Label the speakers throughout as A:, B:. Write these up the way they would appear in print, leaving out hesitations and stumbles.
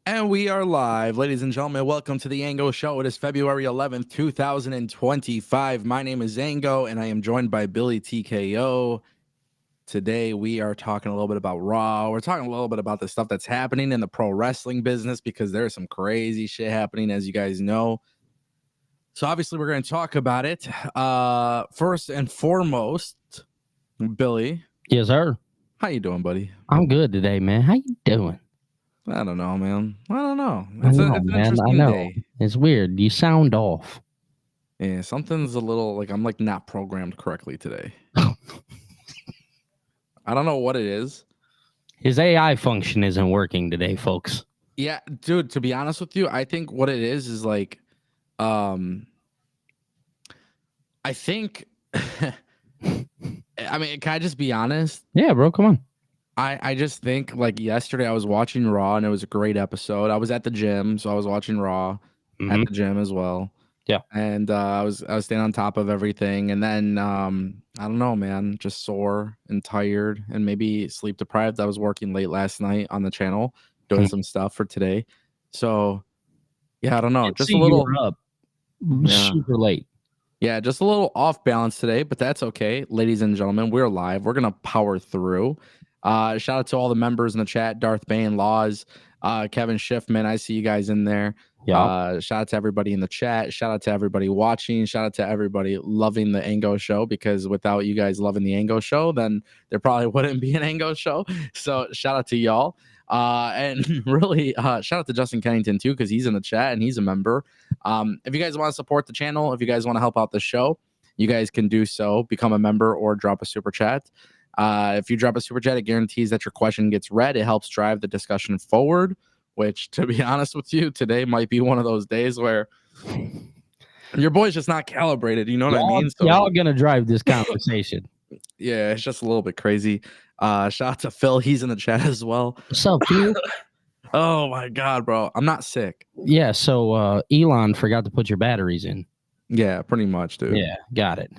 A: And we are live, ladies and gentlemen. Welcome to the Ango Show. It is February 11th, 2025. My name is Ango, and I am joined by Billy TKO. Today, we are talking a little bit about Raw. We're talking a little bit about the stuff that's happening in the pro wrestling business because there's some crazy shit happening, as you guys know. So, obviously, we're going to talk about it. First and foremost, Billy.
B: Yes, sir.
A: How you doing, buddy?
B: I'm good today, man. How you doing?
A: I don't know, man. I don't know.
B: It's
A: It's an interesting day.
B: It's weird. You sound off.
A: Yeah, something's a little like I'm like not programmed correctly today. I don't know what it is.
B: His AI function isn't working today, folks.
A: Yeah, dude, to be honest with you, I think what it is like I think I mean, can I just be honest?
B: Yeah, bro, come on.
A: I just think like yesterday I was watching Raw and it was a great episode. I was at the gym, so I was watching Raw at the gym as well.
B: Yeah.
A: And I was staying on top of everything. And then I don't know, man, just sore and tired and maybe sleep deprived. I was working late last night on the channel doing some stuff for today. So yeah, I don't know. Just a little
B: up super late.
A: Yeah, just a little off balance today, but that's okay. Ladies and gentlemen, we're live. We're gonna power through. Shout out to all the members in the chat, Darth Bane, Laws, Kevin Schiffman. I see you guys in there.
B: Yeah.
A: Shout out to everybody in the chat. Shout out to everybody watching. Shout out to everybody loving the Ango Show, because without you guys loving the Ango Show, then there probably wouldn't be an Ango Show. So shout out to y'all. And really shout out to Justin Kennington too, because he's in the chat and he's a member. If you guys want to support the channel, if you guys want to help out the show, you guys can do so. Become a member or drop a super chat. If you drop a super chat, it guarantees that your question gets read. It helps drive the discussion forward, which, to be honest with you, today might be one of those days where your boy's just not calibrated. You know what I mean?
B: So, y'all gonna drive this conversation.
A: Yeah, it's just a little bit crazy. Shout out to Phil. He's in the chat as well.
B: What's up, Phil?
A: Oh, my God, bro. I'm not sick.
B: Yeah, so Elon forgot to put your batteries in.
A: Yeah, pretty much, dude.
B: Yeah, got it.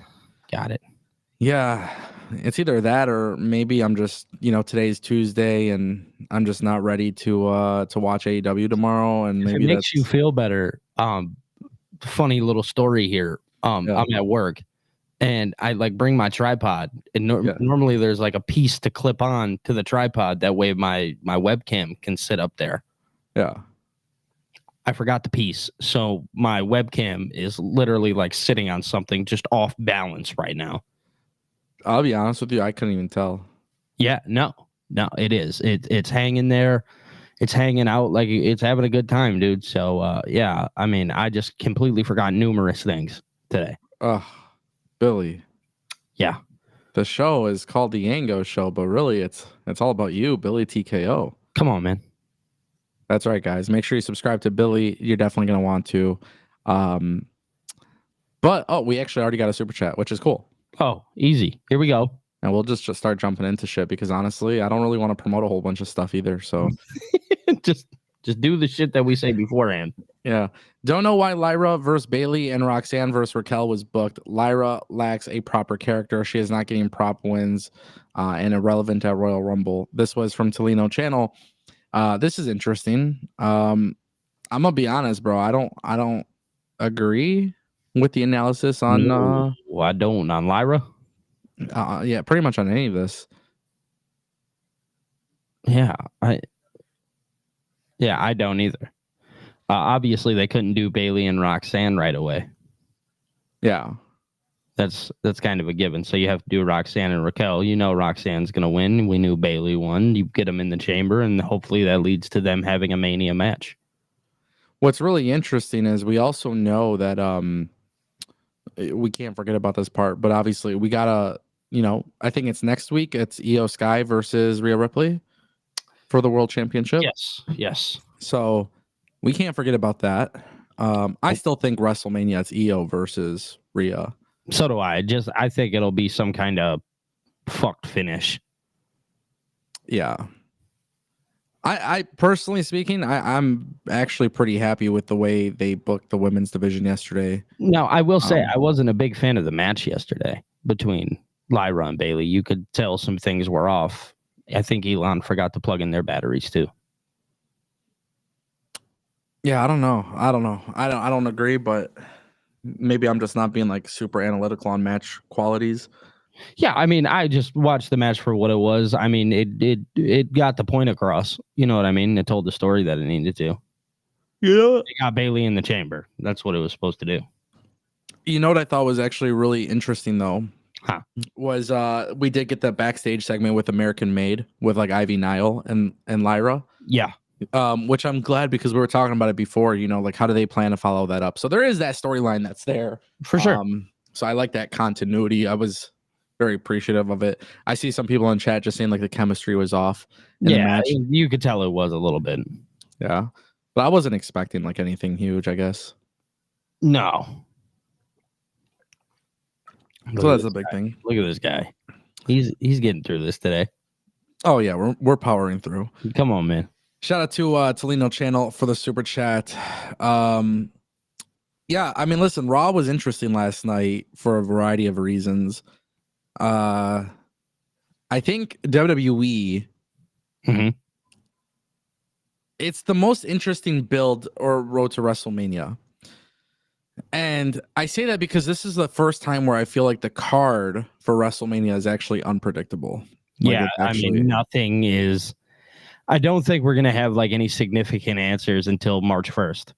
A: Yeah, it's either that or maybe I'm just, today's Tuesday and I'm just not ready to watch AEW tomorrow, and maybe
B: it makes you feel better. Funny little story here. I'm at work and I bring my tripod, and normally there's like a piece to clip on to the tripod, that way my webcam can sit up there.
A: Yeah.
B: I forgot the piece, so my webcam is literally sitting on something just off balance right now.
A: I'll be honest with you, I couldn't even tell.
B: Yeah, no, it is. It's hanging there. It's hanging out like it's having a good time, dude. So, yeah, I mean, I just completely forgot numerous things today.
A: Billy.
B: Yeah.
A: The show is called The Ango Show, but really it's all about you, Billy TKO.
B: Come on, man.
A: That's right, guys. Make sure you subscribe to Billy. You're definitely going to want to. But, we actually already got a super chat, which is cool.
B: Oh, easy. Here we go.
A: And we'll just start jumping into shit, because honestly, I don't really want to promote a whole bunch of stuff either. So
B: just do the shit that we say beforehand.
A: Yeah. Don't know why Lyra versus Bayley and Roxanne versus Raquel was booked. Lyra lacks a proper character. She is not getting prop wins and irrelevant at Royal Rumble. This was from Tolino Channel. This is interesting. I'm gonna be honest, bro. I don't agree with the analysis on
B: I don't on Lyra.
A: Yeah, pretty much on any of this.
B: Yeah, I don't either. Obviously, they couldn't do Bayley and Roxanne right away.
A: Yeah,
B: that's kind of a given. So you have to do Roxanne and Raquel. You know Roxanne's gonna win. We knew Bayley won. You get them in the chamber, and hopefully that leads to them having a Mania match.
A: What's really interesting is we also know that we can't forget about this part, but obviously we gotta, I think it's next week. It's Io Sky versus Rhea Ripley for the World Championship.
B: Yes.
A: So we can't forget about that. I still think WrestleMania, it's Io versus Rhea.
B: So do I. I think it'll be some kind of fucked finish.
A: Yeah. I personally speaking, I'm actually pretty happy with the way they booked the women's division yesterday.
B: Now, I will say I wasn't a big fan of the match yesterday between Lyra and Bayley. You could tell some things were off. I think Elon forgot to plug in their batteries too.
A: Yeah, I don't know. I don't agree, but maybe I'm just not being like super analytical on match qualities.
B: Yeah, I mean, I just watched the match for what it was. I mean, it got the point across. You know what I mean? It told the story that it needed to.
A: Yeah.
B: It got Bayley in the chamber. That's what it was supposed to do.
A: You know what I thought was actually really interesting though?
B: Huh.
A: Was we did get the backstage segment with American Made with like Ivy Nile and Lyra.
B: Yeah.
A: Which I'm glad because we were talking about it before, you know, like how do they plan to follow that up? So there is that storyline that's there.
B: For sure.
A: So I like that continuity. I was very appreciative of it. I see some people in chat just saying like the chemistry was off in the match.
B: You could tell it was a little bit.
A: Yeah. But I wasn't expecting like anything huge, I guess.
B: No.
A: So that's the big thing.
B: Look at this guy. He's getting through this today.
A: Oh yeah, we're powering through.
B: Come on, man.
A: Shout out to Tolino Channel for the super chat. Yeah, I mean, listen, Raw was interesting last night for a variety of reasons. I think WWE, it's the most interesting build or road to WrestleMania. And I say that because this is the first time where I feel like the card for WrestleMania is actually unpredictable. Like
B: yeah, I mean, nothing is. I don't think we're going to have like any significant answers until March 1st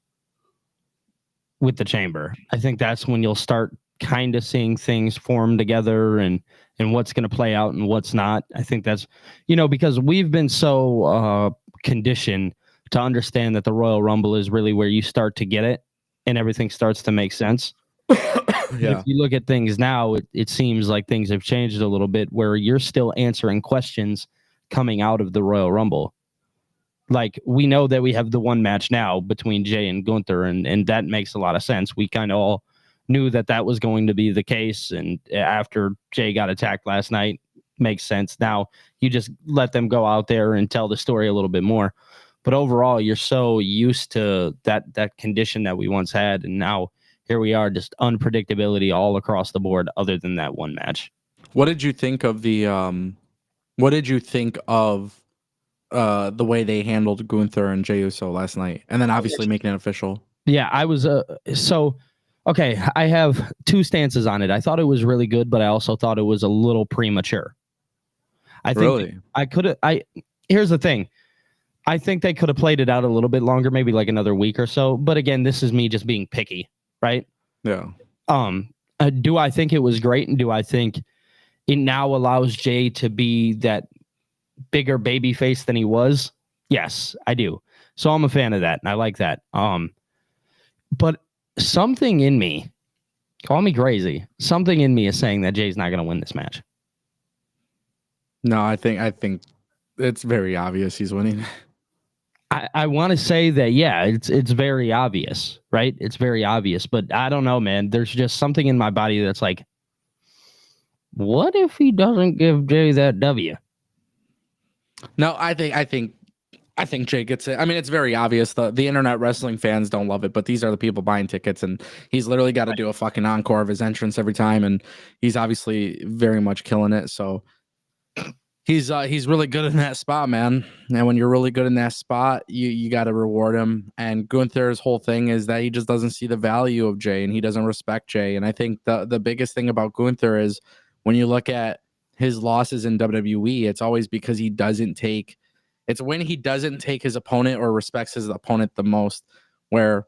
B: with the chamber. I think that's when you'll start kind of seeing things form together and what's going to play out and what's not. I think that's, you know, because we've been so conditioned to understand that the Royal Rumble is really where you start to get it and everything starts to make sense. Yeah. If you look at things now, it seems like things have changed a little bit where you're still answering questions coming out of the Royal Rumble. Like, we know that we have the one match now between Jey and Gunther, and that makes a lot of sense. We kind of all knew that that was going to be the case, and after Jey got attacked last night, makes sense. Now, you just let them go out there and tell the story a little bit more. But overall, you're so used to that condition that we once had, and now here we are, just unpredictability all across the board other than that one match.
A: What did you think of the the way they handled Gunther and Jey Uso last night, and then obviously making it official?
B: Yeah, I was okay. I have two stances on it. I thought it was really good, but I also thought it was a little premature. I think here's the thing. I think they could have played it out a little bit longer, maybe like another week or so. But again, this is me just being picky, right?
A: Yeah.
B: Do I think it was great, and do I think it now allows Jey to be that bigger baby face than he was? Yes, I do. So I'm a fan of that, and I like that. But something in me, call me crazy, something in me is saying that Jey's not going to win this match.
A: No, I think it's very obvious he's winning.
B: I want to say that, yeah, it's very obvious, right? It's very obvious, but I don't know, man. There's just something in my body that's like, what if he doesn't give Jey that W?
A: No, I think Jey gets it. I mean, it's very obvious. The internet wrestling fans don't love it, but these are the people buying tickets, and he's literally got to do a fucking encore of his entrance every time, and he's obviously very much killing it. So he's really good in that spot, man. And when you're really good in that spot, you got to reward him. And Gunther's whole thing is that he just doesn't see the value of Jey, and he doesn't respect Jey. And I think the biggest thing about Gunther is when you look at his losses in WWE, it's always because it's when he doesn't take his opponent or respects his opponent the most, where,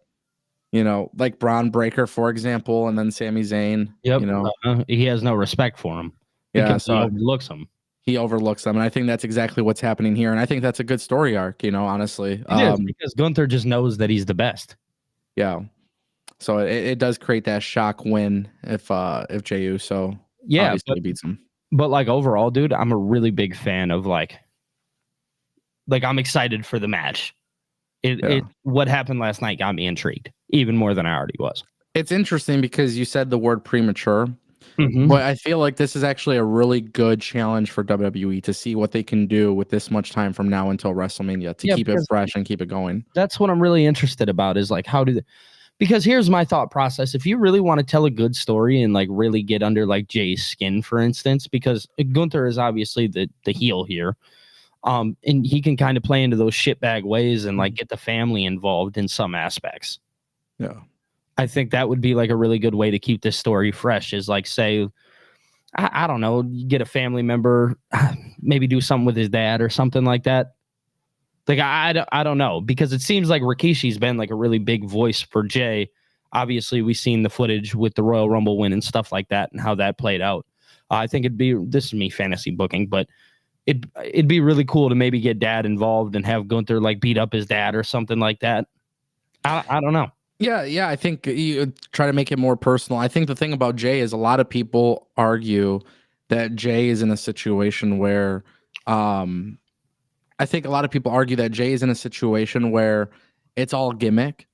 A: you know, like Braun Breaker, for example, and then Sami Zayn.
B: Yep.
A: You know,
B: he has no respect for him.
A: Yeah, so
B: he overlooks him.
A: He overlooks them, and I think that's exactly what's happening here. And I think that's a good story arc, you know, honestly.
B: It is, because Gunther just knows that he's the best.
A: Yeah. So it does create that shock win if Jey Uso obviously beats him.
B: But like overall, dude, I'm a really big fan of like I'm excited for the match. What happened last night got me intrigued, even more than I already was.
A: It's interesting because you said the word premature. Mm-hmm. But I feel like this is actually a really good challenge for WWE to see what they can do with this much time from now until WrestleMania to keep it fresh and keep it going.
B: That's what I'm really interested about, is like, because here's my thought process. If you really want to tell a good story and like really get under like Jey's skin, for instance, because Gunther is obviously the heel here. And he can kind of play into those shitbag ways and like get the family involved in some aspects.
A: Yeah.
B: I think that would be like a really good way to keep this story fresh, is like, say, I don't know, you get a family member, maybe do something with his dad or something like that. Like, I don't know, because it seems like Rikishi's been like a really big voice for Jey. Obviously, we've seen the footage with the Royal Rumble win and stuff like that and how that played out. I think this is me fantasy booking, but it'd be really cool to maybe get dad involved and have Gunther like beat up his dad or something like that. I don't know.
A: Yeah. I think you try to make it more personal. I think the thing about Jey is a lot of people argue that Jey is in a situation where, I think a lot of people argue that Jey is in a situation where it's all gimmick.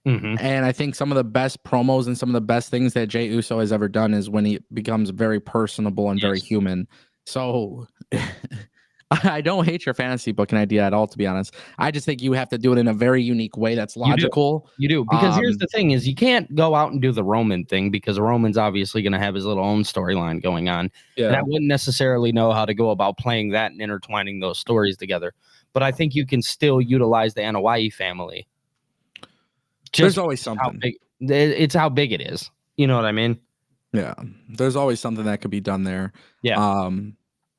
B: Mm-hmm.
A: And I think some of the best promos and some of the best things that Jey Uso has ever done is when he becomes very personable and very human. So I don't hate your fantasy booking idea at all, to be honest. I just think you have to do it in a very unique way that's logical.
B: You do. Because here's the thing is, you can't go out and do the Roman thing, because Roman's obviously going to have his little own storyline going on. Yeah. And I wouldn't necessarily know how to go about playing that and intertwining those stories together. But I think you can still utilize the Anoa'i family.
A: There's always something.
B: It's how big it is. You know what I mean?
A: Yeah. There's always something that could be done there.
B: Yeah.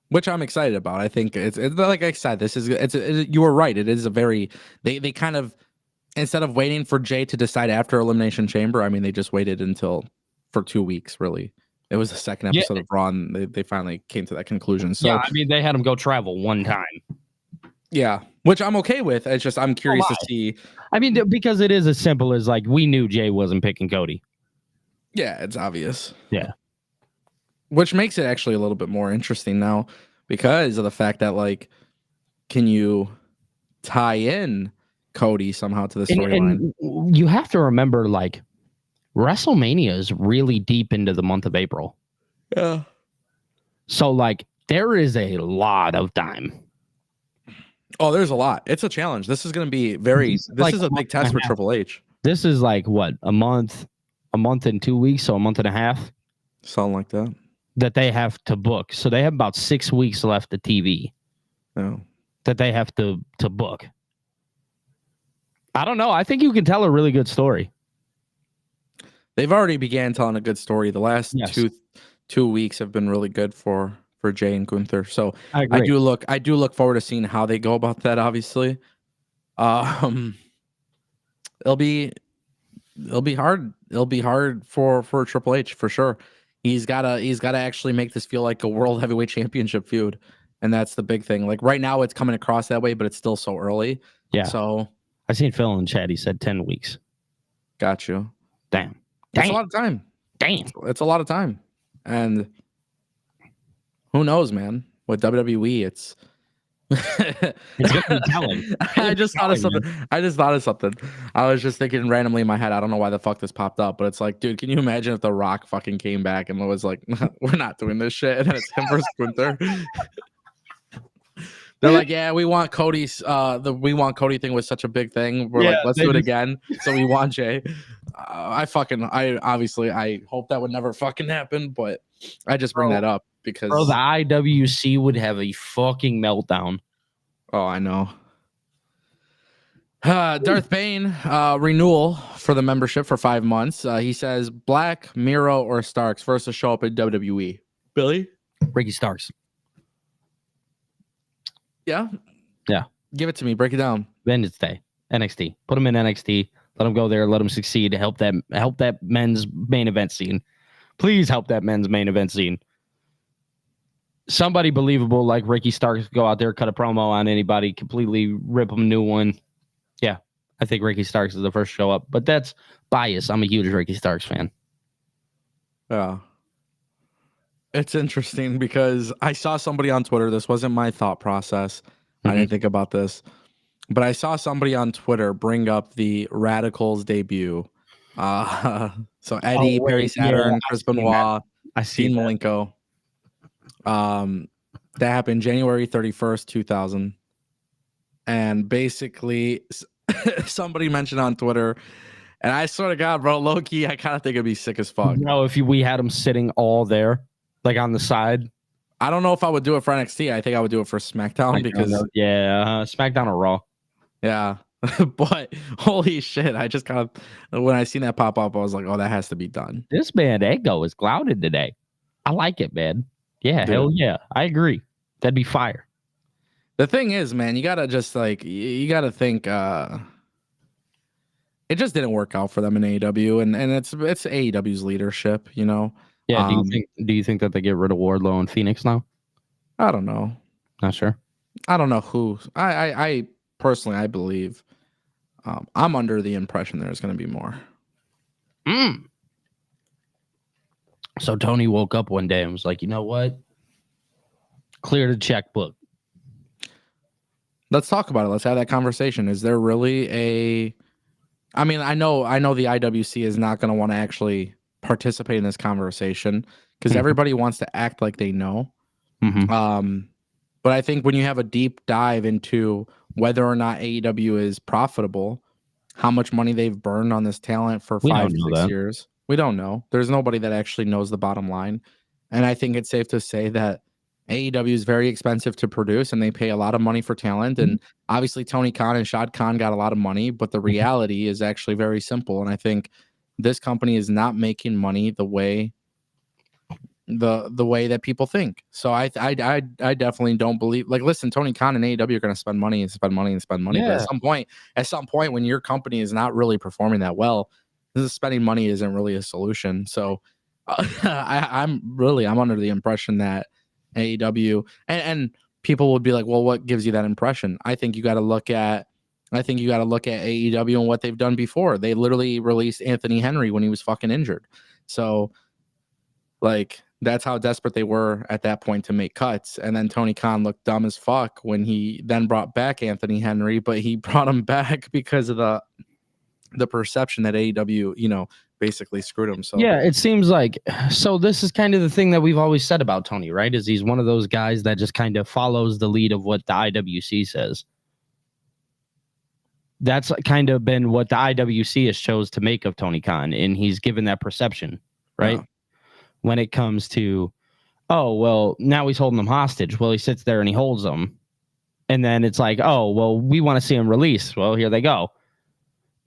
A: Which I'm excited about. I think it's like I said, you were right. It is a very, they kind of, instead of waiting for Jey to decide after Elimination Chamber, I mean, they just waited for 2 weeks, really. It was the second episode of Raw, and they finally came to that conclusion. So
B: yeah, I mean, they had him go travel one time.
A: Yeah, which I'm okay with. It's just I'm curious to see.
B: I mean, because it is as simple as like, we knew Jey wasn't picking Cody.
A: Yeah, it's obvious.
B: Yeah.
A: Which makes it actually a little bit more interesting now, because of the fact that, like, can you tie in Cody somehow to the storyline?
B: And you have to remember, like, WrestleMania is really deep into the month of April.
A: Yeah.
B: So, like, there is a lot of time.
A: Oh, there's a lot. It's a challenge. This is going to be this is a big test for Triple H.
B: This is like, what, a month and 2 weeks, so a month and a half?
A: Something like that.
B: That they have to book. So they have about 6 weeks left of TV.
A: Oh.
B: That they have to book. I don't know. I think you can tell a really good story.
A: They've already began telling a good story. The last two weeks have been really good for Jey and Gunther. So I do look forward to seeing how they go about that, obviously. It'll be hard. It'll be hard for Triple H for sure. He's gotta actually make this feel like a World Heavyweight Championship feud. And that's the big thing. Like, right now it's coming across that way, but it's still so early.
B: Yeah.
A: So
B: I seen Phil in chat. He said 10 weeks.
A: Got you.
B: Damn.
A: That's a lot of time.
B: Damn.
A: It's a lot of time. And who knows, man? With WWE, it's
B: telling.
A: I just thought of something. I was just thinking randomly in my head. I don't know why the fuck this popped up, but it's like, dude, can you imagine if The Rock fucking came back and was like, we're not doing this shit, and then it's him versus Gunther? They're like, yeah, we want Cody's we want Cody thing was such a big thing. We're like, let's do it again. So we want Jey. I obviously hope that would never fucking happen, but I just bring that up because
B: the IWC would have a fucking meltdown.
A: Oh, I know. Darth Bane renewal for the membership for 5 months. He says Black, Miro, or Starks first to show up at WWE. Billy?
B: Ricky Starks.
A: Yeah?
B: Yeah.
A: Give it to me. Break it down.
B: Vengeance Day. NXT. Put him in NXT. Let him go there. Let him succeed. Help that men's main event scene. Please help that men's main event scene. Somebody believable like Ricky Starks go out there, cut a promo on anybody, completely rip them a new one. Yeah, I think Ricky Starks is the first to show up, but that's bias. I'm a huge Ricky Starks fan.
A: Yeah. It's interesting because I saw somebody on Twitter. This wasn't my thought process. I didn't think about this, but I saw somebody on Twitter bring up the Radicals debut. So Eddie, Perry Saturn, Chris Benoit, Dean Malenko. That happened January 31st, 2000. And basically somebody mentioned on Twitter, and I swear to God, bro, low-key, I kind of think it'd be sick as fuck.
B: No, if we had them sitting all there, like on the side.
A: I don't know if I would do it for NXT. I think I would do it for SmackDown because
B: SmackDown or Raw.
A: Yeah. But holy shit, I just kind of when I seen that pop up, I was like, oh, that has to be done.
B: This man Ango is clouded today. I like it, man. Yeah, dude. Hell yeah. I agree. That'd be fire.
A: The thing is, man, you gotta just like you gotta think it just didn't work out for them in AEW, and it's AEW's leadership, you know.
B: Yeah, do you think that they get rid of Wardlow and Phoenix now?
A: I don't know.
B: Not sure.
A: I don't know who. I personally, I believe I'm under the impression there's going to be more.
B: So Tony woke up one day and was like, you know what? Clear the checkbook.
A: Let's talk about it. Let's have that conversation. Is there really a... I mean, I know the IWC is not going to want to actually participate in this conversation because everybody wants to act like they know. But I think when you have a deep dive into whether or not AEW is profitable, how much money they've burned on this talent for 5 to 6 years, we don't know. There's nobody that actually knows the bottom line. And I think it's safe to say that AEW is very expensive to produce and they pay a lot of money for talent. And obviously Tony Khan and Shad Khan got a lot of money, but the reality is actually very simple. And I think this company is not making money the way that people think. So I definitely don't believe, like, listen, Tony Khan and AEW are going to spend money and spend money and spend money. Yeah. But at some point when your company is not really performing that well, spending money isn't really a solution. So I'm under the impression that AEW and people would be like, well, what gives you that impression? I think you got to look at AEW and what they've done before. They literally released Anthony Henry when he was fucking injured. So like, that's how desperate they were at that point to make cuts. And then Tony Khan looked dumb as fuck when he then brought back Anthony Henry, but he brought him back because of the perception that AEW, you know, basically screwed him. So
B: yeah, it seems like, so this is kind of the thing that we've always said about Tony, right? Is he's one of those guys that just kind of follows the lead of what the IWC says. That's kind of been what the IWC has chose to make of Tony Khan, and he's given that perception, right? Yeah. When it comes to, oh, well, now he's holding them hostage. Well, he sits there and he holds them. And then it's like, oh, well, we want to see him release. Well, here they go.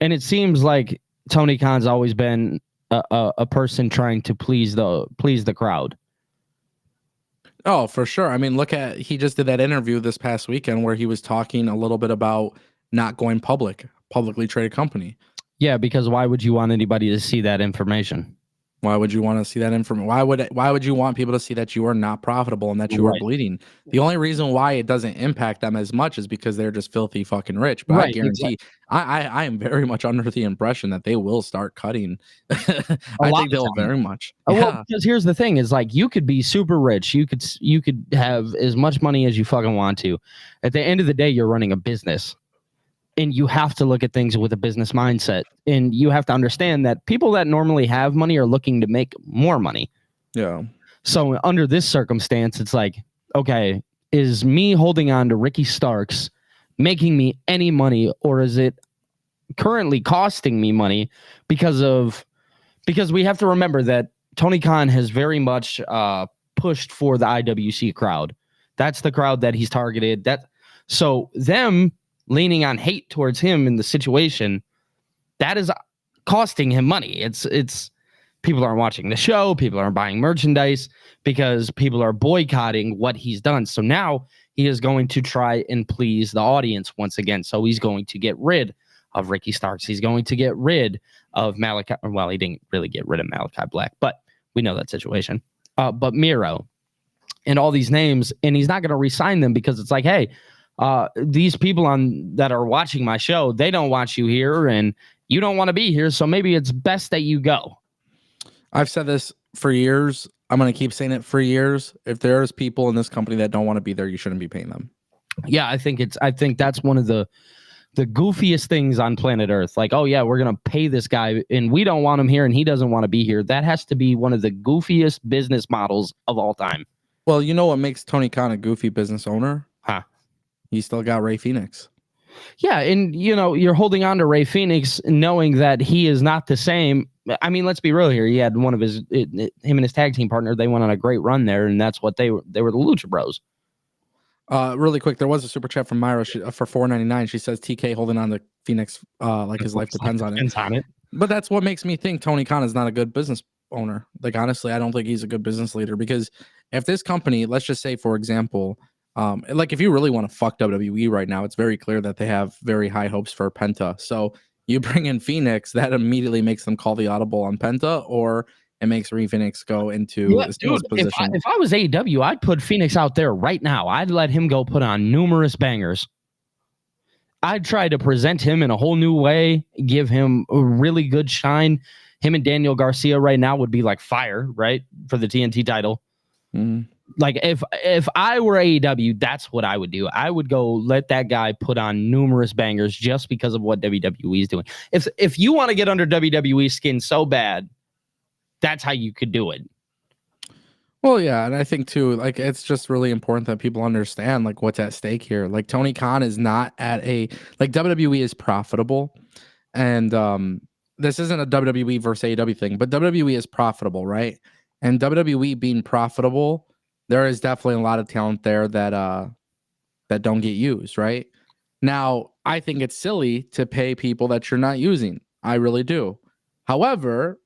B: And it seems like Tony Khan's always been a person trying to please the crowd.
A: Oh, for sure. I mean, he just did that interview this past weekend where he was talking a little bit about not going publicly traded company.
B: Yeah, because why would you want anybody to see that information?
A: Why would you want to see that information? Why would you want people to see that you are not profitable and that you are bleeding? The only reason why it doesn't impact them as much is because they're just filthy fucking rich. But I guarantee, I am very much under the impression that they will start cutting. I think they'll very much.
B: Well, because here's the thing: is like you could be super rich, you could have as much money as you fucking want to. At the end of the day, you're running a business. And you have to look at things with a business mindset. And you have to understand that people that normally have money are looking to make more money.
A: Yeah.
B: So under this circumstance, it's like, okay, is me holding on to Ricky Starks making me any money, or is it currently costing me money because we have to remember that Tony Khan has very much pushed for the IWC crowd. That's the crowd that he's targeted. So them leaning on hate towards him in the situation, that is costing him money. It's people aren't watching the show, people aren't buying merchandise because people are boycotting what he's done. So now he is going to try and please the audience once again. So he's going to get rid of Ricky Starks. He's going to get rid of Malachi. Well, he didn't really get rid of Malachi Black, but we know that situation. But Miro and all these names, and he's not going to re-sign them because it's like, hey, these people that are watching my show, they don't want you here and you don't want to be here. So maybe it's best that you go.
A: I've said this for years. I'm going to keep saying it for years. If there's people in this company that don't want to be there, you shouldn't be paying them.
B: Yeah, I think that's one of the goofiest things on planet Earth. Like, oh yeah, we're going to pay this guy and we don't want him here and he doesn't want to be here. That has to be one of the goofiest business models of all time.
A: Well, you know what makes Tony Khan a goofy business owner?
B: Huh?
A: You still got Rey Fenix.
B: Yeah, and you know, you're holding on to Rey Fenix knowing that he is not the same I mean, let's be real here. He had one of him and his tag team partner. They went on a great run there, and that's what they were. They were the Lucha Bros.
A: Really quick, there was a super chat from Myra for $4.99. She says TK holding on to Phoenix like his life depends on it. But that's what makes me think Tony Khan is not a good business owner. Like, honestly, I don't think he's a good business leader, because if this company, let's just say, for example, like if you really want to fuck WWE right now, it's very clear that they have very high hopes for Penta. So you bring in Phoenix, that immediately makes them call the audible on Penta, or it makes Rey Phoenix go into a singles position.
B: If I was AEW, I'd put Phoenix out there right now. I'd let him go put on numerous bangers. I'd try to present him in a whole new way, give him a really good shine. Him and Daniel Garcia right now would be like fire, right? For the TNT title. Mm-hmm. Like if I were AEW, that's what I would do. I would go let that guy put on numerous bangers just because of what WWE is doing. If you want to get under WWE skin so bad, that's how you could do it.
A: Well, yeah, and I think too, like, it's just really important that people understand like what's at stake here. Like, Tony Khan is not at like WWE is profitable, and this isn't a WWE versus AEW thing, but WWE is profitable, right? And WWE being profitable, there is definitely a lot of talent there that don't get used, right? Now, I think it's silly to pay people that you're not using. I really do. However,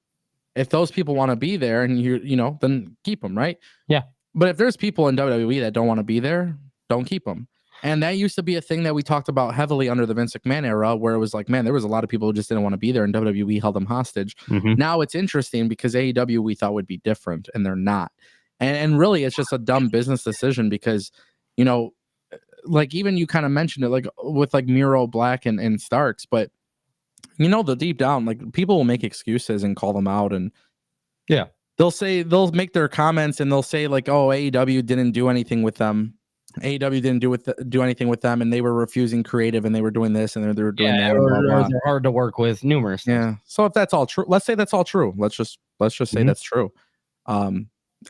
A: if those people want to be there and then keep them, right?
B: Yeah.
A: But if there's people in WWE that don't want to be there, don't keep them. And that used to be a thing that we talked about heavily under the Vince McMahon era, where it was like, man, there was a lot of people who just didn't want to be there, and WWE held them hostage. Mm-hmm. Now it's interesting because AEW we thought would be different, and they're not. And really, it's just a dumb business decision because, like even you kind of mentioned it, like with like Miro, Black, and Starks, but the deep down, like people will make excuses and call them out, and
B: yeah,
A: they'll make their comments and they'll say like, oh, AEW didn't do anything with them. AEW didn't do anything with them, and they were refusing creative, and they were doing this, and they were doing that.
B: Or they're hard to work with. Numerous things.
A: Yeah. So if that's all true, let's say that's all true. Let's just say that's true.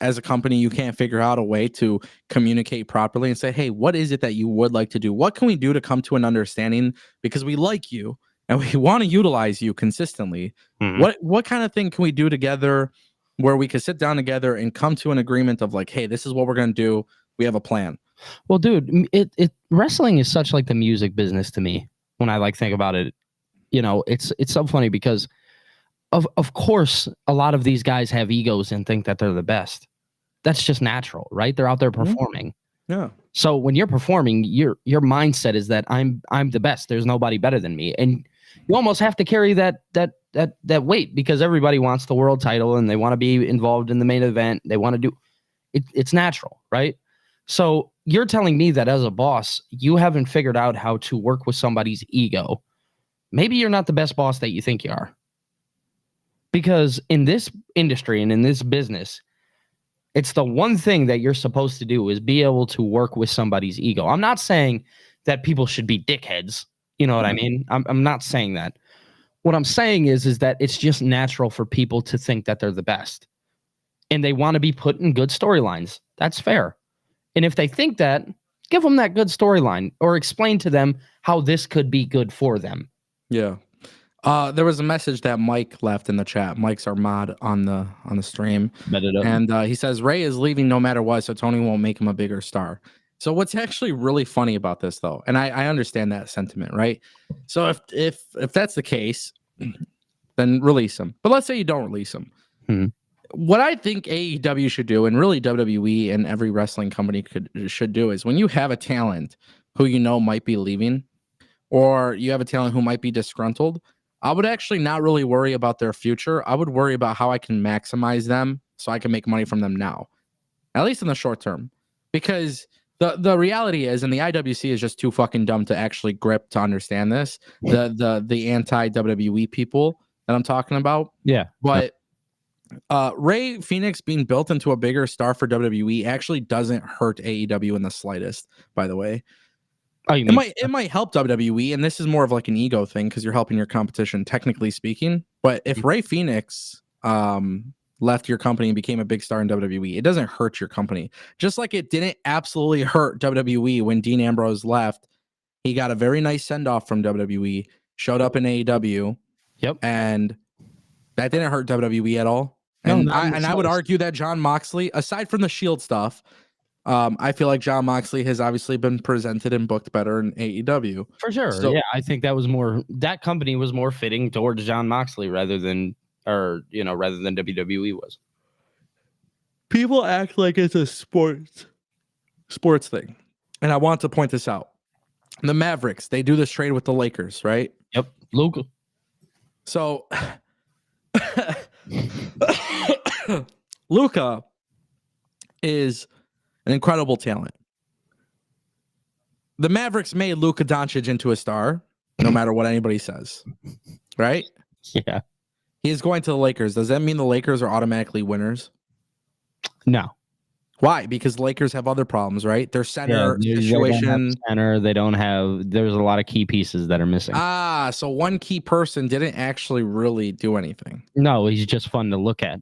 A: As a company, you can't figure out a way to communicate properly and say, hey, what is it that you would like to do? What can we do to come to an understanding? Because we like you and we want to utilize you consistently. Mm-hmm. What kind of thing can we do together where we could sit down together and come to an agreement of like, hey, this is what we're going to do. We have a plan.
B: Well, dude, wrestling is such like the music business to me when I like think about it. It's so funny because of course a lot of these guys have egos and think that they're the best. That's just natural, right? They're out there performing.
A: Yeah.
B: So when you're performing, your mindset is that I'm the best. There's nobody better than me, and you almost have to carry that weight because everybody wants the world title and they want to be involved in the main event. They want to do it. It's natural, right? So you're telling me that as a boss, you haven't figured out how to work with somebody's ego. Maybe you're not the best boss that you think you are. Because in this industry and in this business, it's the one thing that you're supposed to do is be able to work with somebody's ego. I'm not saying that people should be dickheads. You know what I mean? I'm not saying that. What I'm saying is that it's just natural for people to think that they're the best. And they want to be put in good storylines. That's fair. And if they think that, give them that good storyline or explain to them how this could be good for them.
A: Yeah. There was a message that Mike left in the chat. Mike's our mod on the stream. And he says, Rey is leaving no matter what, so Tony won't make him a bigger star. So what's actually really funny about this, though, and I understand that sentiment, right? So if that's the case, then release him. But let's say you don't release him. Mm-hmm. What I think AEW should do, and really WWE and every wrestling company should do, is when you have a talent who might be leaving, or you have a talent who might be disgruntled, I would actually not really worry about their future. I would worry about how I can maximize them so I can make money from them now, at least in the short term. Because the reality is, and the IWC is just too fucking dumb to actually grip to understand this, the anti-WWE people that I'm talking about.
B: Yeah.
A: But Rey Phoenix being built into a bigger star for WWE actually doesn't hurt AEW in the slightest, by the way.
B: Oh,
A: it might help WWE, and this is more of like an ego thing because you're helping your competition, technically speaking. But if Rey Phoenix left your company and became a big star in WWE, it doesn't hurt your company. Just like it didn't absolutely hurt WWE when Dean Ambrose left. He got a very nice send-off from WWE, showed up in AEW.
B: Yep.
A: And That didn't hurt WWE at all. And I would argue that Jon Moxley, aside from the Shield stuff, I feel like Jon Moxley has obviously been presented and booked better in AEW.
B: For sure. So, yeah, I think that company was more fitting towards Jon Moxley rather than WWE was.
A: People act like it's a sports thing. And I want to point this out. The Mavericks, they do this trade with the Lakers, right?
B: Yep. Luka.
A: So Luka is an incredible talent. The Mavericks made Luka Doncic into a star, no matter what anybody says, right?
B: Yeah.
A: He is going to the Lakers. Does that mean the Lakers are automatically winners?
B: No.
A: Why? Because the Lakers have other problems, right? Their center situation.
B: They don't have. There's a lot of key pieces that are missing.
A: So one key person didn't actually really do anything.
B: No, he's just fun to look at.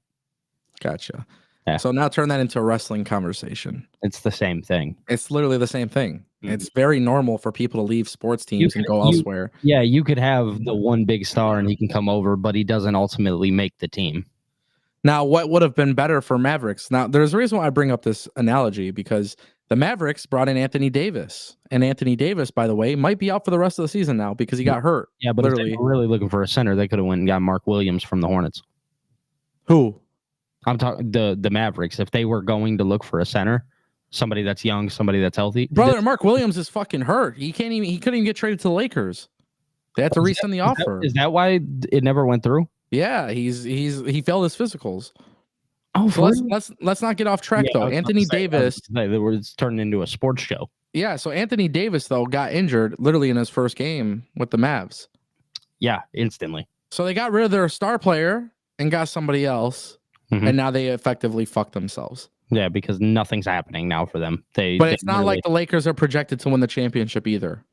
A: Gotcha. Yeah. So now turn that into a wrestling conversation.
B: It's the same thing.
A: It's literally the same thing. Mm-hmm. It's very normal for people to leave sports teams and go elsewhere.
B: Yeah, you could have the one big star and he can come over, but he doesn't ultimately make the team.
A: Now, what would have been better for Mavericks? Now, there's a reason why I bring up this analogy, because the Mavericks brought in Anthony Davis. And Anthony Davis, by the way, might be out for the rest of the season now because he got hurt.
B: Yeah, but if they were really looking for a center, they could have went and got Mark Williams from the Hornets.
A: Who?
B: I'm talking the Mavericks. If they were going to look for a center, somebody that's young, somebody that's healthy.
A: Brother, Mark Williams is fucking hurt. He couldn't even get traded to the Lakers. They had to rescind the offer.
B: Is that why it never went through?
A: Yeah, he failed his physicals.
B: Oh,
A: so let's not get off track though. Anthony Davis,
B: it's turned into a sports show.
A: Yeah, so Anthony Davis though got injured literally in his first game with the Mavs.
B: Yeah, instantly.
A: So they got rid of their star player and got somebody else, and now they effectively fucked themselves.
B: Yeah, because nothing's happening now for them.
A: But it's not like the Lakers are projected to win the championship either.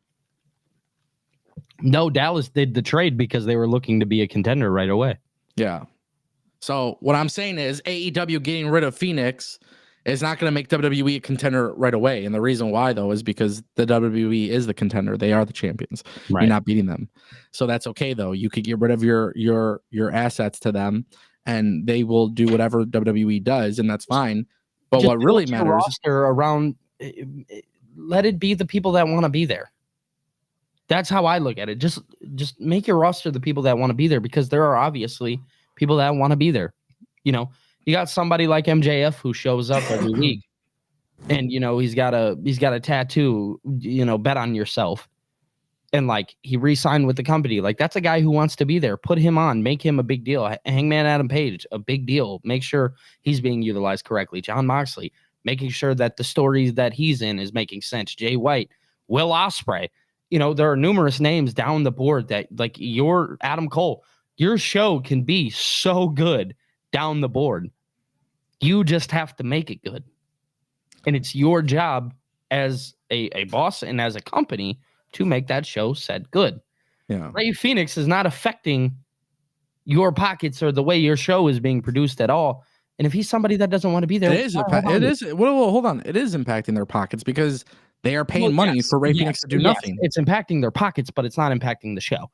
B: No, Dallas did the trade because they were looking to be a contender right away.
A: Yeah. So what I'm saying is AEW getting rid of Phoenix is not going to make WWE a contender right away. And the reason why, though, is because the WWE is the contender. They are the champions. Right. You're not beating them. So that's okay, though. You could get rid of your assets to them, and they will do whatever WWE does, and that's fine. But just what really matters
B: roster around, let it be the people that want to be there. That's how I look at it. Just make your roster the people that want to be there, because there are obviously people that want to be there. You know, you got somebody like MJF who shows up every week, and he's got a tattoo. Bet on yourself, and like he re-signed with the company. Like that's a guy who wants to be there. Put him on. Make him a big deal. Hangman Adam Page, a big deal. Make sure he's being utilized correctly. Jon Moxley, making sure that the stories that he's in is making sense. Jay White, Will Ospreay. There are numerous names down the board that, like, your Adam Cole, your show can be so good down the board. You just have to make it good. And it's your job as a boss and as a company to make that show set good.
A: Yeah.
B: Rey Phoenix is not affecting your pockets or the way your show is being produced at all. And if he's somebody that doesn't want to be there,
A: it is. Well, hold on. It is impacting their pockets because they are paying money for Rey Phoenix to do nothing.
B: It's impacting their pockets, but it's not impacting the show.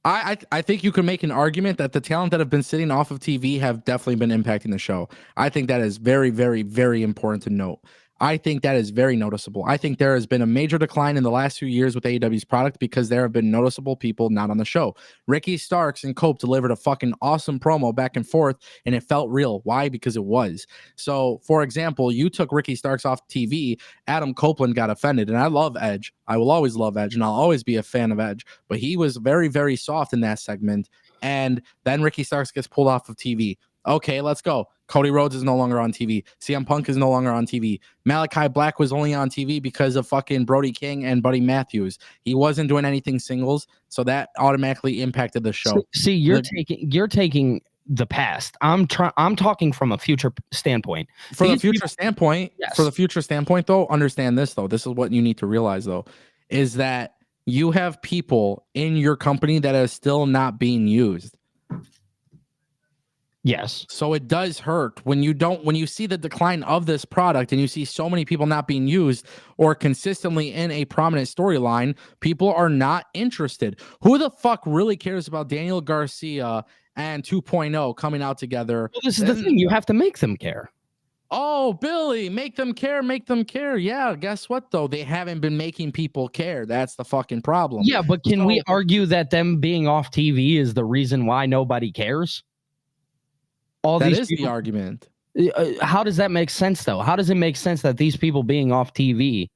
A: I think you can make an argument that the talent that have been sitting off of TV have definitely been impacting the show. I think that is very, very, very important to note. I think that is very noticeable. I think there has been a major decline in the last few years with AEW's product because there have been noticeable people not on the show. Ricky Starks and Cope delivered a fucking awesome promo back and forth, and it felt real. Why? Because it was. So, for example, you took Ricky Starks off TV, Adam Copeland got offended, and I love Edge. I will always love Edge, and I'll always be a fan of Edge, but he was very, very soft in that segment, and then Ricky Starks gets pulled off of TV. Okay, let's go. Cody Rhodes is no longer on TV. CM Punk is no longer on TV. Malachi Black was only on TV because of fucking Brody King and Buddy Matthews. He wasn't doing anything singles, so that automatically impacted the show.
B: See, you're taking the past. I'm talking from a future standpoint.
A: For the future standpoint, though, understand this though. This is what you need to realize though, is that you have people in your company that are still not being used.
B: Yes.
A: So it does hurt when you see the decline of this product and you see so many people not being used or consistently in a prominent storyline, people are not interested. Who the fuck really cares about Daniel Garcia and 2.0 coming out together?
B: Well, this is the thing. You have to make them care.
A: Oh, Billy, make them care, make them care. Yeah, guess what, though? They haven't been making people care. That's the fucking problem.
B: Yeah, but can we argue that them being off TV is the reason why nobody cares?
A: That is the argument.
B: How does that make sense, though? How does it make sense that these people being off TV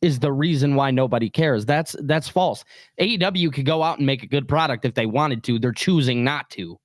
B: is the reason why nobody cares? That's false. AEW could go out and make a good product if they wanted to. They're choosing not to.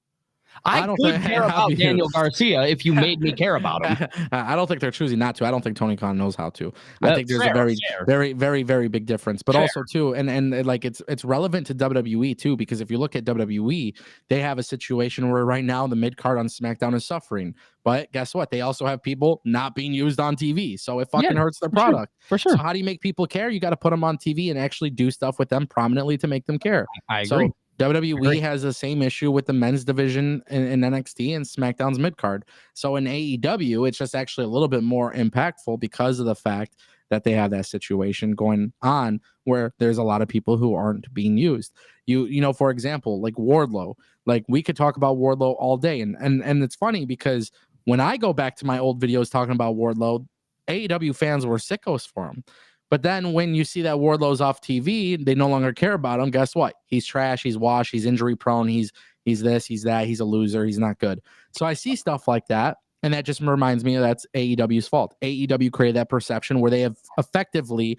B: I could care about Daniel Garcia if you made me care about him.
A: I don't think they're choosing not to. I don't think Tony Khan knows how to. I think there's a very big difference. But also too, and like it's relevant to WWE too, because if you look at WWE, they have a situation where right now the mid card on SmackDown is suffering. But guess what? They also have people not being used on TV, so it fucking hurts their product.
B: For sure.
A: So how do you make people care? You got to put them on TV and actually do stuff with them prominently to make them care.
B: I agree.
A: So, WWE has the same issue with the men's division in NXT and SmackDown's mid card. So in AEW, it's just actually a little bit more impactful because of the fact that they have that situation going on where there's a lot of people who aren't being used. You know, for example, like Wardlow, like we could talk about Wardlow all day. And it's funny because when I go back to my old videos talking about Wardlow, AEW fans were sickos for him. But then when you see that Wardlow's off TV, they no longer care about him. Guess what? He's trash. He's washed. He's injury prone. He's this. He's that. He's a loser. He's not good. So I see stuff like that, and that just reminds me that's AEW's fault. AEW created that perception where they have effectively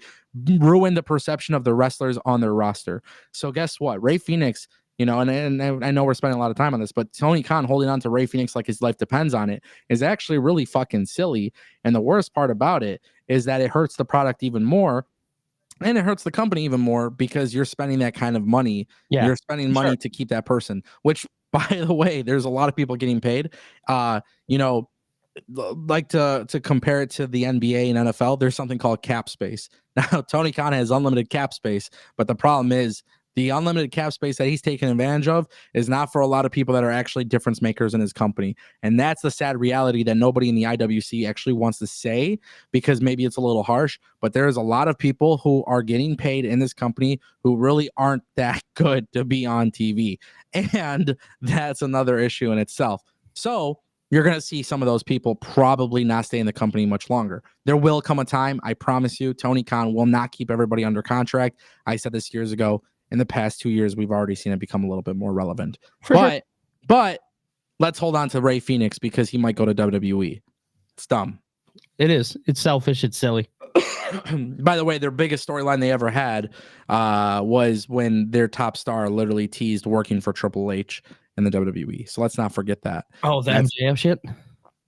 A: ruined the perception of the wrestlers on their roster. So guess what? Rey Fenix, you know, and I know we're spending a lot of time on this, but Tony Khan holding on to Rey Fenix like his life depends on it is actually really fucking silly. And the worst part about it is that it hurts the product even more, and it hurts the company even more because you're spending that kind of money. Yeah, you're spending money to keep that person, which, by the way, there's a lot of people getting paid. You know, like to compare it to the NBA and NFL, there's something called cap space. Now, Tony Khan has unlimited cap space, but the problem is the unlimited cap space that he's taking advantage of is not for a lot of people that are actually difference makers in his company. And that's the sad reality that nobody in the IWC actually wants to say, because maybe it's a little harsh, but there's a lot of people who are getting paid in this company who really aren't that good to be on TV. And that's another issue in itself. So you're going to see some of those people probably not stay in the company much longer. There will come a time, I promise you, Tony Khan will not keep everybody under contract. I said this years ago. In the past 2 years, we've already seen it become a little bit more relevant. But let's hold on to Rey Fenix because he might go to WWE. It's dumb.
B: It is. It's selfish. It's silly.
A: By the way, their biggest storyline they ever had was when their top star literally teased working for Triple H in the WWE. So let's not forget that.
B: Oh, the MJF shit?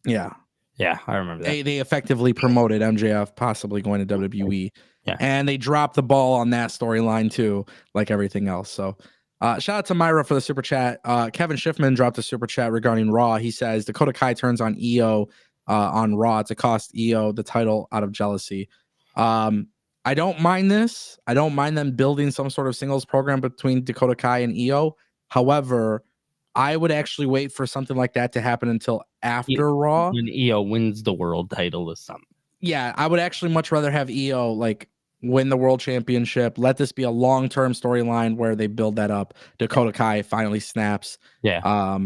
A: Yeah.
B: Yeah, I remember that.
A: They effectively promoted MJF possibly going to WWE. Yeah. And they dropped the ball on that storyline too, like everything else. So shout out to Myra for the super chat. Kevin Schiffman dropped a super chat regarding Raw. He says Dakota Kai turns on EO on Raw to cost EO the title out of jealousy. I don't mind this. I don't mind them building some sort of singles program between Dakota Kai and EO. However, I would actually wait for something like that to happen until after Raw.
B: When EO wins the world title or something.
A: Yeah, I would actually much rather have EO like win the world championship. Let this be a long-term storyline where they build that up. Dakota Kai finally snaps.
B: Yeah.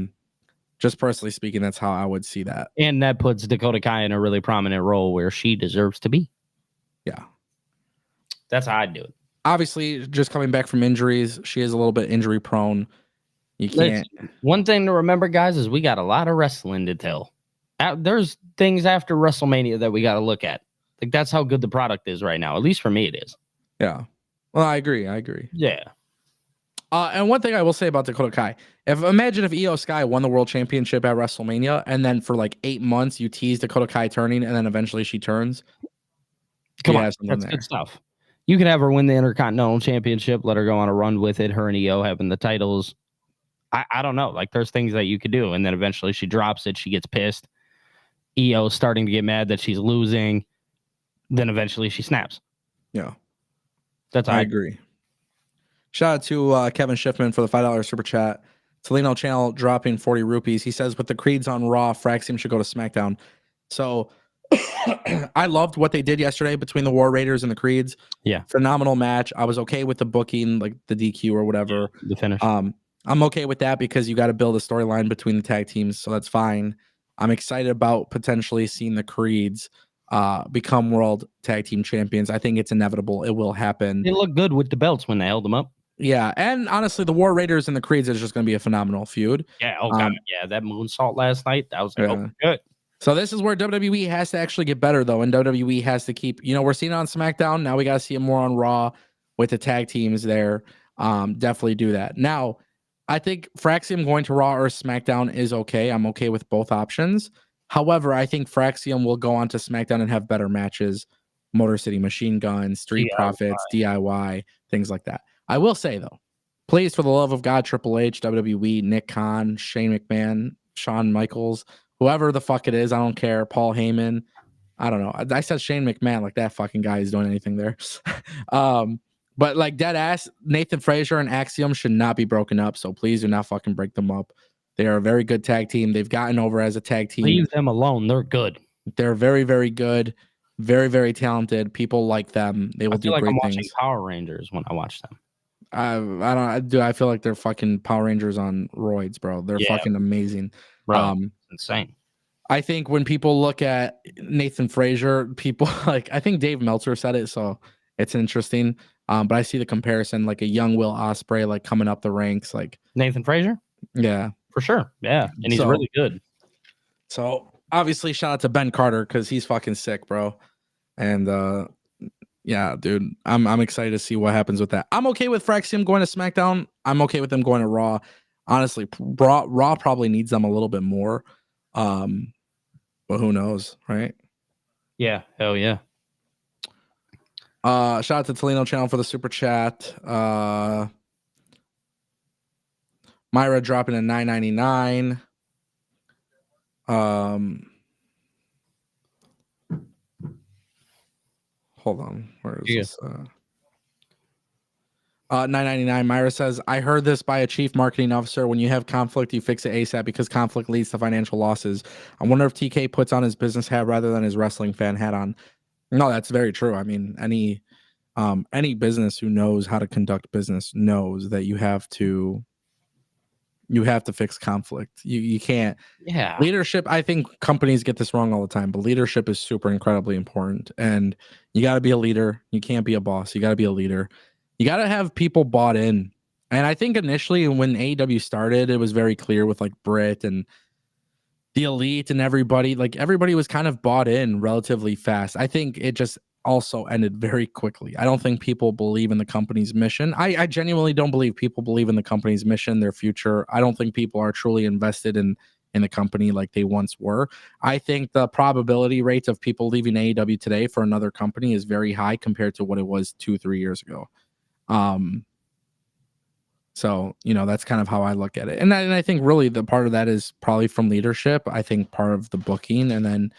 A: Just personally speaking, that's how I would see that.
B: And that puts Dakota Kai in a really prominent role where she deserves to be.
A: Yeah.
B: That's how I'd do it.
A: Obviously, just coming back from injuries, she is a little bit injury prone. You can't.
B: One thing to remember, guys, is we got a lot of wrestling to tell. There's things after WrestleMania that we got to look at. Like, that's how good the product is right now. At least for me, it is.
A: Yeah. Well, I agree.
B: Yeah.
A: And one thing I will say about Dakota Kai, imagine if Io Sky won the world championship at WrestleMania, and then for like 8 months you tease Dakota Kai turning, and then eventually she turns.
B: Come on, that's good stuff. You can have her win the Intercontinental Championship, let her go on a run with it, her and Io having the titles. I don't know. Like, there's things that you could do, and then eventually she drops it, she gets pissed. Io starting to get mad that she's losing. Then eventually she snaps.
A: Yeah.
B: That's
A: I agree. Shout out to Kevin Schiffman for the $5 super chat. Toledo Channel dropping 40 rupees. He says, with the creeds on Raw, Fraxium should go to SmackDown. So I loved what they did yesterday between the War Raiders and the Creeds.
B: Yeah.
A: Phenomenal match. I was okay with the booking, like the DQ or whatever.
B: Yeah, the finish.
A: I'm okay with that because you got to build a storyline between the tag teams. So that's fine. I'm excited about potentially seeing the Creeds become world tag team champions. I think it's inevitable. It will happen.
B: They look good with the belts when they held them up.
A: Yeah, and honestly, the War Raiders and the Creeds is just going to be a phenomenal feud.
B: Yeah, God, yeah, that moonsault last night, that was like, oh, good.
A: So this is where WWE has to actually get better, though, and WWE has to keep, we're seeing it on SmackDown. Now we got to see it more on Raw with the tag teams there. Definitely do that. Now, I think Fraxium going to Raw or SmackDown is okay. I'm okay with both options. However, I think Fraxium will go on to SmackDown and have better matches. Motor City Machine Gun, Street Profits, DIY, things like that. I will say, though, please, for the love of God, Triple H, WWE, Nick Khan, Shane McMahon, Shawn Michaels, whoever the fuck it is, I don't care. Paul Heyman, I don't know. I said Shane McMahon, like that fucking guy is doing anything there. But like dead ass, Nathan Frazier and Axiom should not be broken up. So please do not fucking break them up. They are a very good tag team. They've gotten over as a tag team.
B: Leave them alone. They're good.
A: They're very, very good. Very, very talented. People like them. They will do great things. I'm watching
B: Power Rangers when I watch them.
A: I feel like they're fucking Power Rangers on roids, bro. They're fucking amazing.
B: Bro, insane.
A: I think when people look at Nathan Frazier, people like, I think Dave Meltzer said it, so it's interesting. But I see the comparison, like a young Will Ospreay, like coming up the ranks, like
B: Nathan Frazier.
A: Yeah,
B: for sure. Yeah, and he's really good.
A: So obviously, shout out to Ben Carter because he's fucking sick, bro. And yeah, dude, I'm excited to see what happens with that. I'm okay with Fraxium going to SmackDown. I'm okay with them going to Raw. Honestly, Raw probably needs them a little bit more. But who knows, right?
B: Yeah, hell yeah.
A: Shout out to Toledo Channel for the super chat. Myra dropping a $9.99. Hold on. Where is this? $9.99. Myra says, I heard this by a chief marketing officer. When you have conflict, you fix it ASAP because conflict leads to financial losses. I wonder if TK puts on his business hat rather than his wrestling fan hat on. No, that's very true. I mean, any business who knows how to conduct business knows that you have to fix conflict. You can't.
B: Yeah.
A: Leadership, I think companies get this wrong all the time, but leadership is super incredibly important. And you got to be a leader. You can't be a boss. You got to be a leader. You got to have people bought in. And I think initially when AEW started, it was very clear with like Britt and the Elite and everybody, like everybody was kind of bought in relatively fast. I think it just also ended very quickly. I don't think people believe in the company's mission. I genuinely don't believe people believe in the company's mission, their future. I don't think people are truly invested in the company like they once were. I think the probability rate of people leaving AEW today for another company is very high compared to what it was 2-3 years ago. So, that's kind of how I look at it. And I think really the part of that is probably from leadership. I think part of the booking and then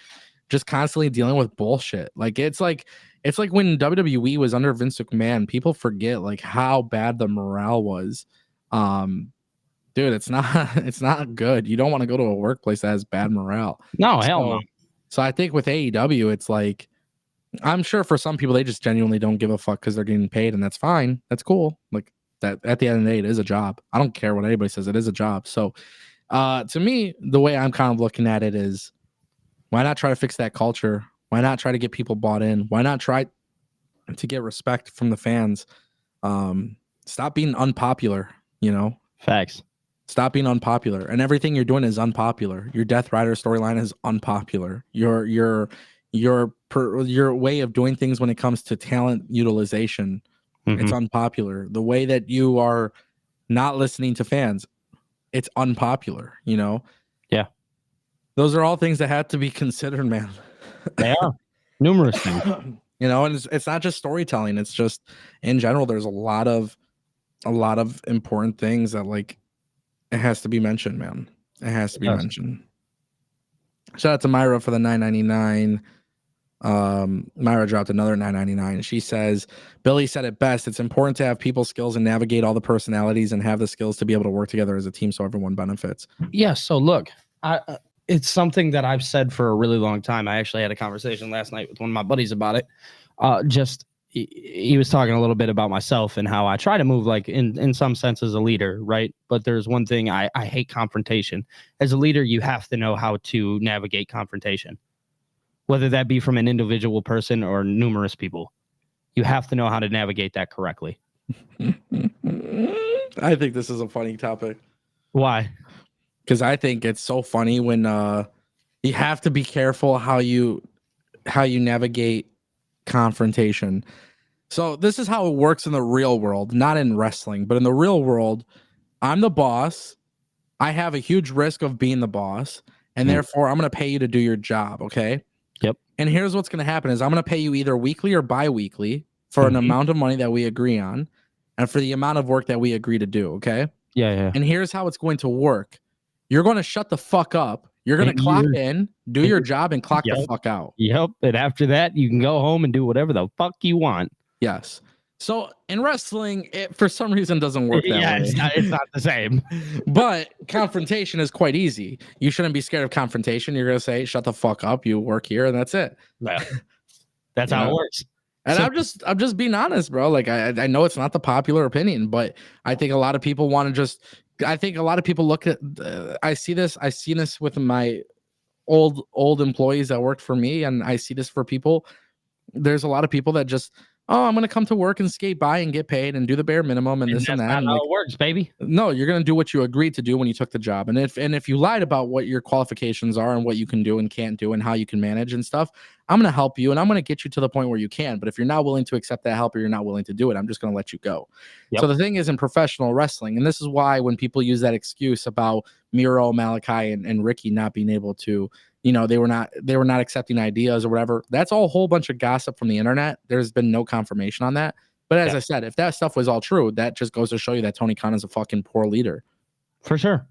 A: just constantly dealing with bullshit. Like it's like when WWE was under Vince McMahon, people forget like how bad the morale was. Dude, it's not good. You don't want to go to a workplace that has bad morale.
B: No, hell no.
A: So I think with AEW, it's like, I'm sure for some people, they just genuinely don't give a fuck because they're getting paid, and that's fine. That's cool. Like that at the end of the day, it is a job. I don't care what anybody says. It is a job. So to me, the way I'm kind of looking at it is, why not try to fix that culture? Why not try to get people bought in? Why not try to get respect from the fans? Stop being unpopular,
B: Facts.
A: Stop being unpopular. And everything you're doing is unpopular. Your Death Rider storyline is unpopular. Your way of doing things when it comes to talent utilization, it's unpopular. The way that you are not listening to fans, it's unpopular,
B: Yeah.
A: Those are all things that have to be considered, man.
B: They are. Numerous things.
A: And it's not just storytelling. It's just in general, there's a lot of important things that like it has to be mentioned, man. It has to be mentioned. Shout out to Myra for the $9.99. Myra dropped another $9.99. She says, Billy said it best. It's important to have people skills and navigate all the personalities and have the skills to be able to work together as a team so everyone benefits.
B: Yeah. So look, it's something that I've said for a really long time. I actually had a conversation last night with one of my buddies about it. He was talking a little bit about myself and how I try to move like in some sense as a leader, right? But there's one thing, I hate confrontation. As a leader, you have to know how to navigate confrontation, whether that be from an individual person or numerous people. You have to know how to navigate that correctly.
A: I think this is a funny topic.
B: Why?
A: Because I think it's so funny when you have to be careful how you navigate confrontation. So this is how it works in the real world, not in wrestling, but in the real world, I'm the boss. I have a huge risk of being the boss, and therefore I'm going to pay you to do your job, okay?
B: Yep.
A: And here's what's going to happen is I'm going to pay you either weekly or bi-weekly for an amount of money that we agree on and for the amount of work that we agree to do, okay?
B: Yeah.
A: And here's how it's going to work. You're going to shut the fuck up. You're going to clock in, do your job, and clock the fuck out.
B: Yep. And after that, you can go home and do whatever the fuck you want.
A: Yes. So in wrestling, it for some reason doesn't work that way.
B: It's not the same.
A: But confrontation is quite easy. You shouldn't be scared of confrontation. You're going to say, shut the fuck up. You work here, and that's it.
B: Well, that's how it works.
A: And I'm just being honest, bro. Like I know it's not the popular opinion, but I think a lot of people want to just. I think a lot of people look at. I've seen this with my old employees that worked for me, and I see this for people. There's a lot of people that just, I'm going to come to work and skate by and get paid and do the bare minimum and this and that.
B: That's not how it works, baby.
A: No, you're going to do what you agreed to do when you took the job. And if you lied about what your qualifications are and what you can do and can't do and how you can manage and stuff, I'm going to help you and I'm going to get you to the point where you can. But if you're not willing to accept that help or you're not willing to do it, I'm just going to let you go. Yep. So the thing is in professional wrestling, and this is why when people use that excuse about Miro, Malachi, and Ricky not being able to, they were not accepting ideas or whatever. That's all a whole bunch of gossip from the internet. There's been no confirmation on that. But as I said, if that stuff was all true, that just goes to show you that Tony Khan is a fucking poor leader.
B: For sure.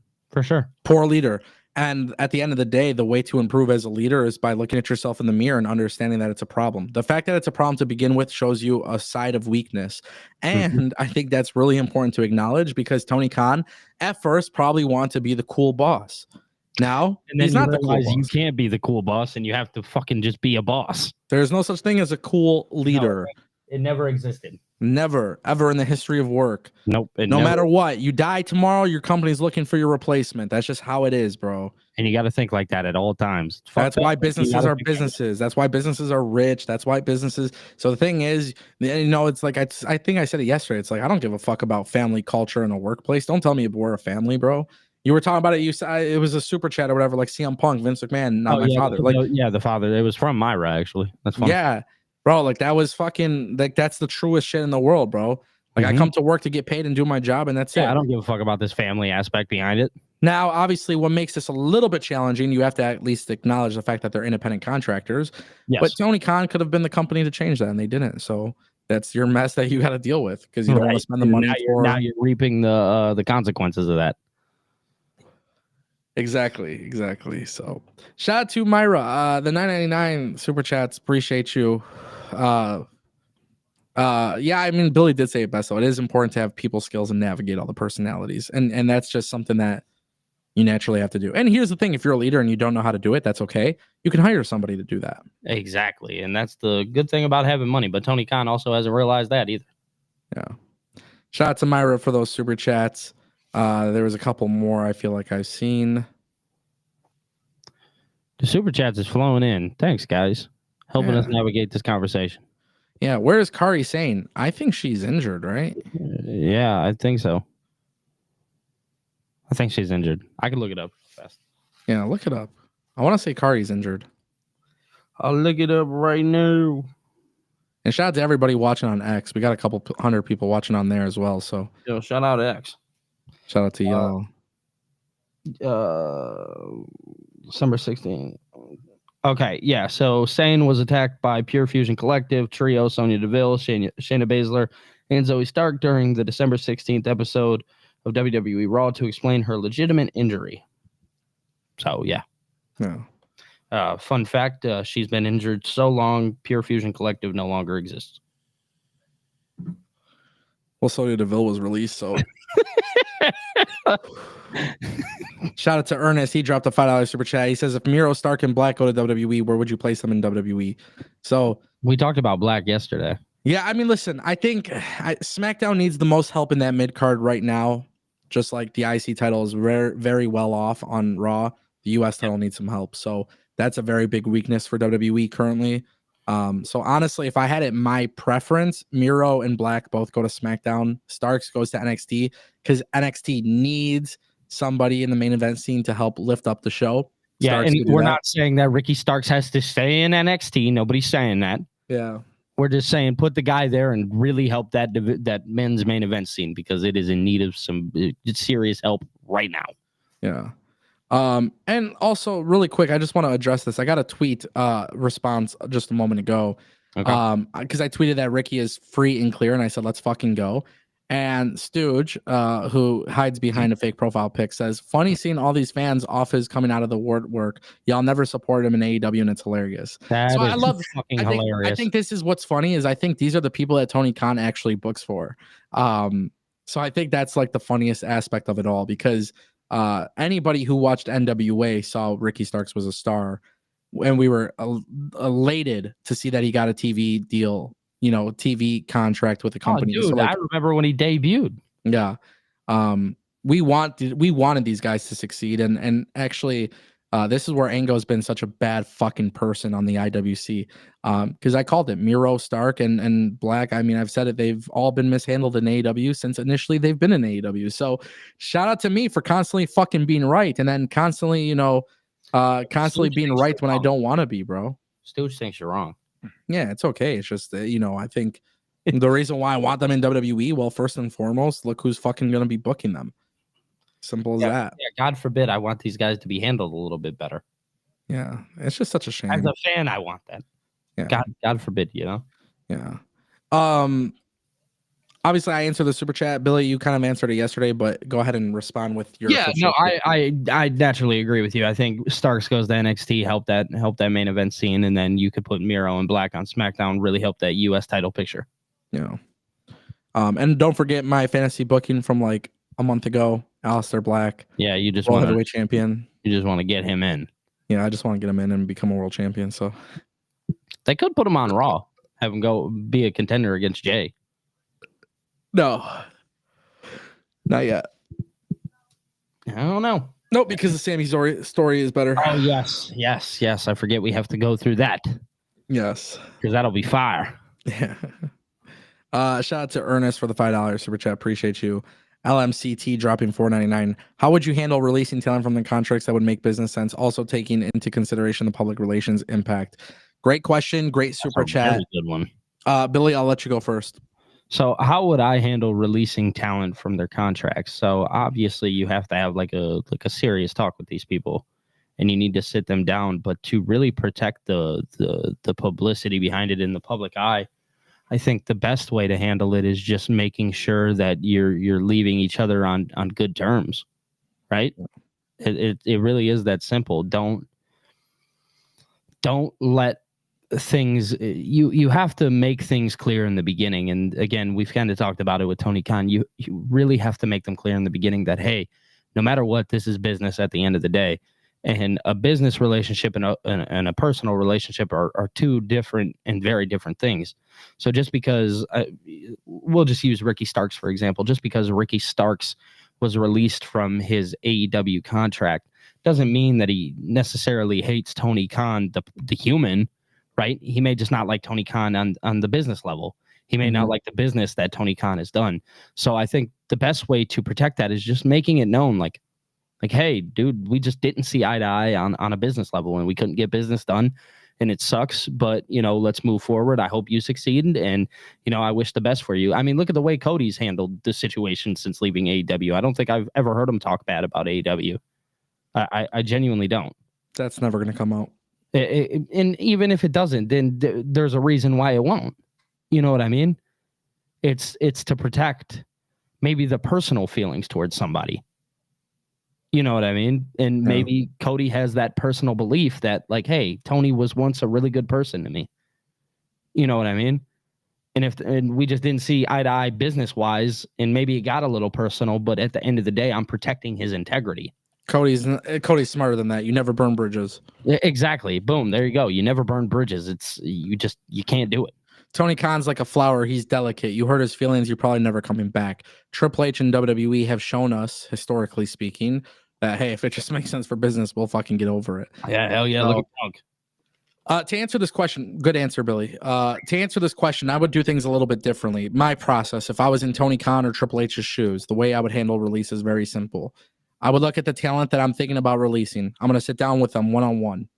A: Poor leader. And at the end of the day, the way to improve as a leader is by looking at yourself in the mirror and understanding that it's a problem. The fact that it's a problem to begin with shows you a side of weakness. And I think that's really important to acknowledge because Tony Khan at first probably wanted to be the cool boss. Now,
B: and then
A: he's not the cool boss.
B: You can't be the cool boss and you have to fucking just be a boss.
A: There's no such thing as a cool leader.
B: No, it never existed.
A: Never, ever in the history of work.
B: Nope.
A: No matter what, you die tomorrow, your company's looking for your replacement. That's just how it is, bro.
B: And you got to think like that at all times.
A: That's why businesses are businesses. That's why businesses are rich. That's why businesses. So the thing is, it's like, I think I said it yesterday. It's like, I don't give a fuck about family culture in a workplace. Don't tell me we're a family, bro. You were talking about it. You said it was a super chat or whatever, like CM Punk, Vince McMahon, not my father.
B: The father. It was from Myra, actually. That's fun.
A: Yeah, bro. Like that was fucking like that's the truest shit in the world, bro. Like I come to work to get paid and do my job, and that's it.
B: I don't give a fuck about this family aspect behind it.
A: Now, obviously, what makes this a little bit challenging, you have to at least acknowledge the fact that they're independent contractors. Yes. But Tony Khan could have been the company to change that, and they didn't. So that's your mess that you got to deal with because you don't want to spend the money
B: now you're reaping the consequences of that.
A: Exactly. So shout out to Myra. The $9.99 super chats. Appreciate you. Yeah, I mean, Billy did say it best, though. It is important to have people skills and navigate all the personalities. And that's just something that you naturally have to do. And here's the thing. If you're a leader and you don't know how to do it, that's okay. You can hire somebody to do that.
B: Exactly. And that's the good thing about having money. But Tony Khan also hasn't realized that either.
A: Yeah. Shout out to Myra for those super chats. There was a couple more I feel like I've seen.
B: The super chats is flowing in. Thanks, guys. Helping us navigate this conversation.
A: Yeah, where is Kari Sane? I think she's injured, right?
B: Yeah, I think so. I think she's injured. I can look it up fast.
A: Yeah, look it up. I want to say Kari's injured.
B: I'll look it up right now.
A: And shout out to everybody watching on X. We got a couple hundred people watching on there as well. So
B: shout out to X.
A: Shout out to y'all.
B: December 16th. Okay, yeah. So Sane was attacked by Pure Fusion Collective, Trio, Sonya Deville, Shayna Baszler, and Zoe Stark during the December 16th episode of WWE Raw to explain her legitimate injury. So, yeah. Fun fact, she's been injured so long, Pure Fusion Collective no longer exists.
A: Well, Sonya Deville was released, so. Shout out to Ernest. He dropped a $5 super chat. He says, if Miro, Stark, and Black go to WWE, where would you place them in WWE? So
B: we talked about Black yesterday.
A: Yeah, I mean, listen, I think SmackDown needs the most help in that mid card right now. Just like the IC title is very, very well off on Raw, the US title needs some help. So that's a very big weakness for WWE currently. So honestly, if I had it my preference, Miro and Black both go to SmackDown. Starks goes to NXT because NXT needs somebody in the main event scene to help lift up the show.
B: Yeah, Starks and we're not saying that Ricky Starks has to stay in NXT. Nobody's saying that.
A: Yeah.
B: We're just saying put the guy there and really help that men's main event scene because it is in need of some serious help right now.
A: Yeah. And also really quick, I just want to address this. I got a tweet response just a moment ago. Okay. Because I tweeted that Ricky is free and clear, and I said, let's fucking go. And Stooge, who hides behind a fake profile pic, says, funny seeing all these fans off his coming out of the work. Y'all never support him in AEW, and it's hilarious.
B: So I love fucking hilarious.
A: I think this is what's funny is I think these are the people that Tony Khan actually books for. So I think that's like the funniest aspect of it all because anybody who watched NWA saw Ricky Starks was a star, and we were elated to see that he got a TV deal. TV contract with the company.
B: Oh, dude, so I remember when he debuted.
A: Yeah. We wanted these guys to succeed. And actually, this is where Ango's been such a bad fucking person on the IWC. Because I called it Miro, Stark, and Black. I mean, I've said it. They've all been mishandled in AEW since initially they've been in AEW. So shout out to me for constantly fucking being right. And then constantly, constantly being right when I don't want to be, bro.
B: Stooge thinks you're wrong.
A: Yeah, it's okay. It's just, I think the reason why I want them in WWE, well, first and foremost, look who's fucking going to be booking them. Simple as that.
B: Yeah, God forbid I want these guys to be handled a little bit better.
A: Yeah, it's just such a shame.
B: As a fan, I want that. Yeah. God forbid,
A: Yeah. Obviously, I answered the super chat. Billy, you kind of answered it yesterday, but go ahead and respond with your.
B: Yeah, no, I naturally agree with you. I think Starks goes to NXT, help that main event scene, and then you could put Miro and Black on SmackDown, really help that US title picture.
A: Yeah. And don't forget my fantasy booking from like a month ago, Aleister Black.
B: Yeah, you just
A: want heavyweight champion.
B: You just want to get him in.
A: Yeah, I just want to get him in and become a world champion. So
B: they could put him on Raw, have him go be a contender against Jey.
A: No, not yet.
B: I don't know.
A: Nope, because the Sammy story is better.
B: Oh, yes. I forget we have to go through that.
A: Yes.
B: Because that'll be fire.
A: Yeah. Shout out to Ernest for the $5 super chat. Appreciate you. LMCT dropping $4.99. How would you handle releasing talent from the contracts that would make business sense, also taking into consideration the public relations impact? Great question. Great super chat.
B: Good one.
A: Billy, I'll let you go first.
B: So how would I handle releasing talent from their contracts? So obviously you have to have like a serious talk with these people and you need to sit them down, but to really protect the publicity behind it in the public eye, I think the best way to handle it is just making sure that you're leaving each other on good terms, right? It really is that simple. Don't let things, you have to make things clear in the beginning. And again, we've kind of talked about it with Tony Khan. You really have to make them clear in the beginning that, hey, no matter what, this is business at the end of the day. And a business relationship and a personal relationship are two different and very different things. So just because we'll just use Ricky Starks, for example, just because Ricky Starks was released from his AEW contract doesn't mean that he necessarily hates Tony Khan, the human, right? He may just not like Tony Khan on the business level. He may not like the business that Tony Khan has done. So I think the best way to protect that is just making it known, like, hey, dude, we just didn't see eye to eye on a business level and we couldn't get business done and it sucks, but, let's move forward. I hope you succeed. And, I wish the best for you. I mean, look at the way Cody's handled the situation since leaving AEW. I don't think I've ever heard him talk bad about AEW. I genuinely don't.
A: That's never going to come out.
B: And even if it doesn't, then there's a reason why it won't. You know what I mean? It's to protect maybe the personal feelings towards somebody. You know what I mean? And maybe Cody has that personal belief that, like, hey, Tony was once a really good person to me. You know what I mean? And we just didn't see eye to eye business wise, and maybe it got a little personal, but at the end of the day, I'm protecting his integrity.
A: Cody's smarter than that. You never burn bridges.
B: Exactly. Boom. There you go. You never burn bridges. You can't do it.
A: Tony Khan's like a flower. He's delicate. You hurt his feelings, you're probably never coming back. Triple H and WWE have shown us, historically speaking, that, hey, if it just makes sense for business, we'll fucking get over it.
B: Yeah, hell yeah. Look at Punk.
A: To answer this question, good answer, Billy. To answer this question, I would do things a little bit differently. My process, if I was in Tony Khan or Triple H's shoes, the way I would handle release is very simple. I would look at the talent that I'm thinking about releasing. I'm going to sit down with them one-on-one,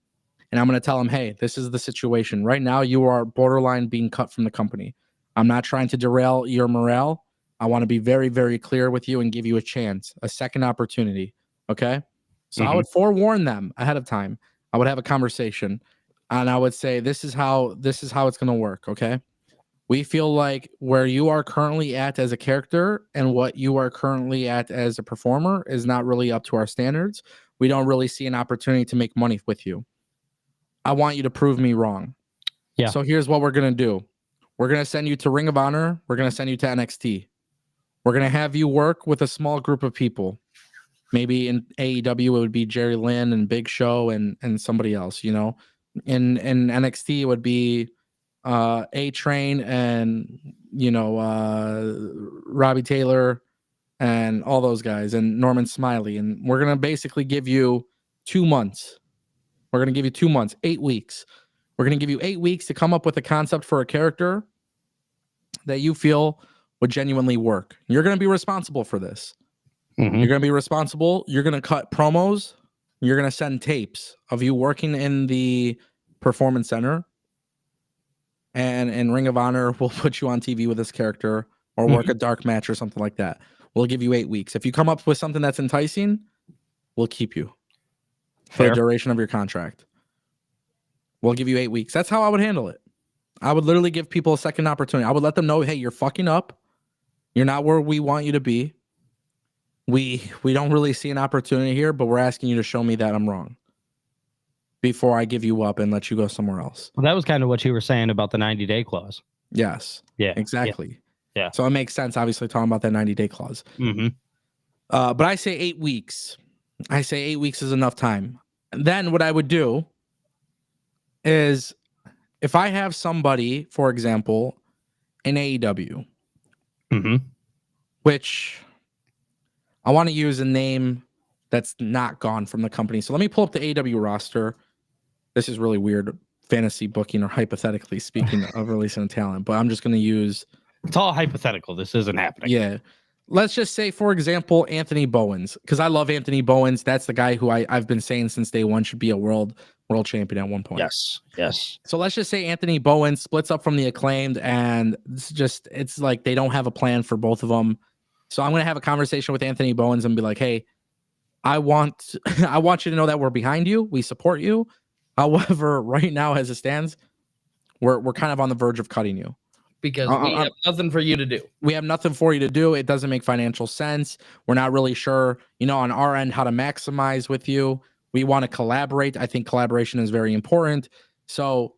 A: and I'm going to tell them, hey, this is the situation. Right now, you are borderline being cut from the company. I'm not trying to derail your morale. I want to be very, very clear with you and give you a chance, a second opportunity. Okay? So I would forewarn them ahead of time. I would have a conversation, and I would say, this is how it's going to work. Okay? We feel like where you are currently at as a character and what you are currently at as a performer is not really up to our standards. We don't really see an opportunity to make money with you. I want you to prove me wrong.
B: Yeah.
A: So here's what we're going to do. We're going to send you to Ring of Honor. We're going to send you to NXT. We're going to have you work with a small group of people. Maybe in AEW, it would be Jerry Lynn and Big Show and somebody else, you know. In NXT, it would be A-Train and, you know, Robbie Taylor and all those guys and Norman Smiley. And we're going to basically give you 2 months. We're going to give you 2 months, 8 weeks. We're going to give you 8 weeks to come up with a concept for a character that you feel would genuinely work. You're going to be responsible for this. You're going to be responsible. You're going to cut promos. You're going to send tapes of you working in the Performance Center. And in Ring of Honor, we'll put you on TV with this character or work a dark match or something like that. We'll give you 8 weeks. If you come up with something that's enticing, we'll keep you for the duration of your contract. We'll give you 8 weeks. That's how I would handle it. I would literally give people a second opportunity. I would let them know, hey, you're fucking up. You're not where we want you to be. We don't really see an opportunity here, but we're asking you to show me that I'm wrong before I give you up and let you go somewhere else.
B: Well, that was kind of what you were saying about the 90-day clause.
A: Yes.
B: Yeah.
A: Exactly.
B: Yeah.
A: So it makes sense, obviously, talking about that 90-day clause. But I say 8 weeks. I say 8 weeks is enough time. And then what I would do is if I have somebody, for example, in AEW, which I want to use a name that's not gone from the company. So let me pull up the AEW roster. This is really weird fantasy booking or hypothetically speaking of releasing a talent, but I'm just going to use...
B: It's all hypothetical. This isn't happening.
A: Yeah. Let's just say, for example, Anthony Bowens, because I love Anthony Bowens. That's the guy who I've been saying since day one should be a world champion at one point.
B: Yes.
A: So let's just say Anthony Bowens splits up from the Acclaimed, and it's like they don't have a plan for both of them. So I'm going to have a conversation with Anthony Bowens and be like, hey, I want you to know that we're behind you. We support you. However, right now as it stands, we're kind of on the verge of cutting you.
B: Because we have nothing for you to do.
A: We have nothing for you to do. It doesn't make financial sense. We're not really sure, on our end, how to maximize with you. We want to collaborate. I think collaboration is very important. So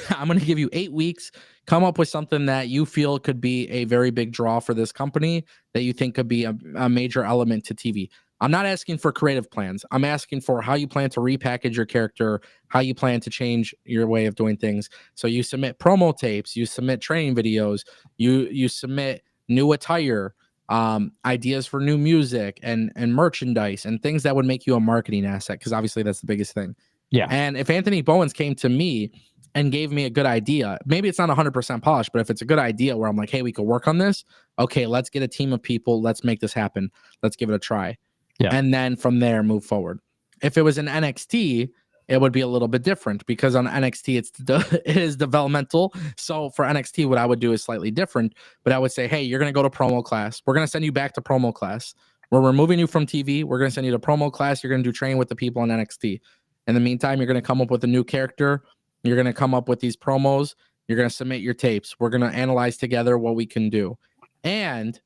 A: I'm going to give you 8 weeks. Come up with something that you feel could be a very big draw for this company, that you think could be a major element to TV. I'm not asking for creative plans. I'm asking for how you plan to repackage your character, how you plan to change your way of doing things. So you submit promo tapes, you submit training videos, you submit new attire, ideas for new music and merchandise and things that would make you a marketing asset, because obviously that's the biggest thing.
B: Yeah.
A: And if Anthony Bowens came to me and gave me a good idea, maybe it's not 100% polished, but if it's a good idea where I'm like, hey, we could work on this. Okay, let's get a team of people. Let's make this happen. Let's give it a try.
B: Yeah.
A: And then from there, move forward. If it was in NXT, it would be a little bit different, because on NXT, it is developmental. So for NXT, what I would do is slightly different, but I would say, hey, you're going to go to promo class. We're going to send you back to promo class. We're removing you from TV. We're going to send you to promo class. You're going to do training with the people in NXT. In the meantime, you're going to come up with a new character. You're going to come up with these promos. You're going to submit your tapes. We're going to analyze together what we can do. And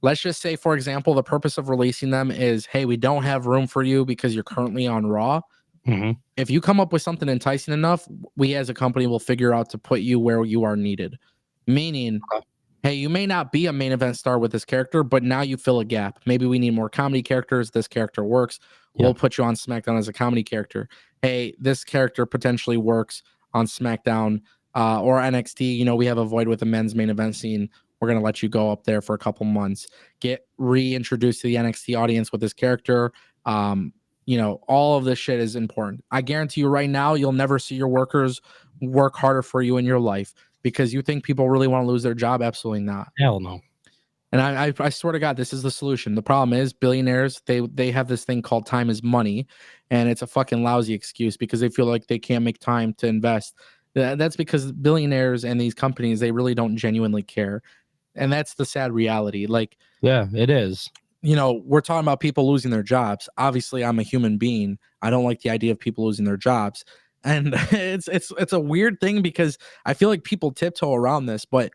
A: let's just say, for example, the purpose of releasing them is, hey, we don't have room for you because you're currently on Raw.
B: Mm-hmm.
A: If you come up with something enticing enough, we as a company will figure out to put you where you are needed. Meaning, hey, you may not be a main event star with this character, but now you fill a gap. Maybe we need more comedy characters. This character works. We'll put you on SmackDown as a comedy character. Hey, this character potentially works on SmackDown or NXT. You know, we have a void with the men's main event scene. We're going to let you go up there for a couple months, get reintroduced to the NXT audience with this character. You know, all of this shit is important. I guarantee you right now, you'll never see your workers work harder for you in your life because you think people really want to lose their job. Absolutely not.
B: Hell no.
A: And I swear to God, this is the solution. The problem is billionaires, they have this thing called time is money, and it's a fucking lousy excuse because they feel like they can't make time to invest. That's because billionaires and these companies, they really don't genuinely care. And that's the sad reality. Like,
B: yeah, it is.
A: You know, we're talking about people losing their jobs. Obviously, I'm a human being. I don't like the idea of people losing their jobs. And it's a weird thing because I feel like people tiptoe around this, but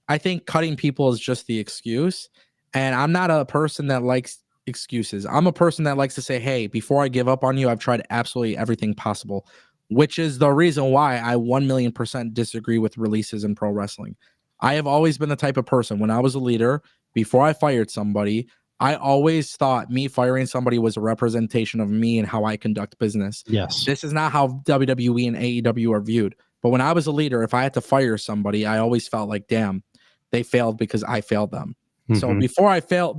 A: I think cutting people is just the excuse. And I'm not a person that likes excuses. I'm a person that likes to say, hey, before I give up on you, I've tried absolutely everything possible, which is the reason why I 1,000,000% disagree with releases in pro wrestling. I have always been the type of person, when I was a leader, before I fired somebody, I always thought me firing somebody was a representation of me and how I conduct business.
B: Yes.
A: This is not how WWE and AEW are viewed. But when I was a leader, if I had to fire somebody, I always felt like, damn, they failed because I failed them. Mm-hmm. So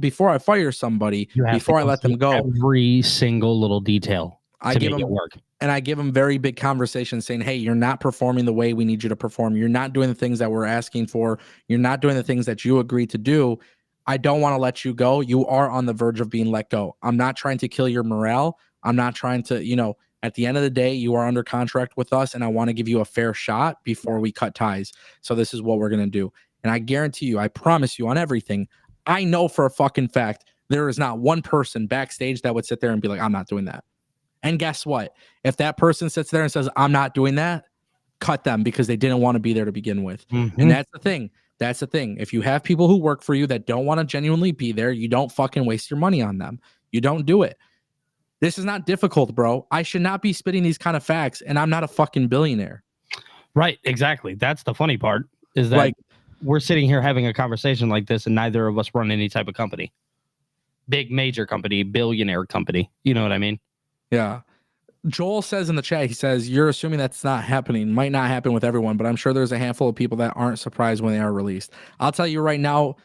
A: before I fire somebody, before I let them go,
B: every single little detail
A: I give them work. And I give them very big conversations saying, hey, you're not performing the way we need you to perform. You're not doing the things that we're asking for. You're not doing the things that you agreed to do. I don't want to let you go. You are on the verge of being let go. I'm not trying to kill your morale. I'm not trying to, you know, at the end of the day, you are under contract with us, and I want to give you a fair shot before we cut ties. So this is what we're going to do. And I guarantee you, I promise you on everything, I know for a fucking fact, there is not one person backstage that would sit there and be like, I'm not doing that. And guess what? If that person sits there and says, I'm not doing that, cut them because they didn't want to be there to begin with. Mm-hmm. And that's the thing. That's the thing. If you have people who work for you that don't want to genuinely be there, you don't fucking waste your money on them. You don't do it. This is not difficult, bro. I should not be spitting these kind of facts, and I'm not a fucking billionaire.
B: Right, exactly. That's the funny part, is that like, we're sitting here having a conversation like this, and neither of us run any type of company. Big, major company, billionaire company. You know what I mean?
A: Yeah. Joel says in the chat, he says, you're assuming that's not happening. Might not happen with everyone, but I'm sure there's a handful of people that aren't surprised when they are released. I'll tell you right now,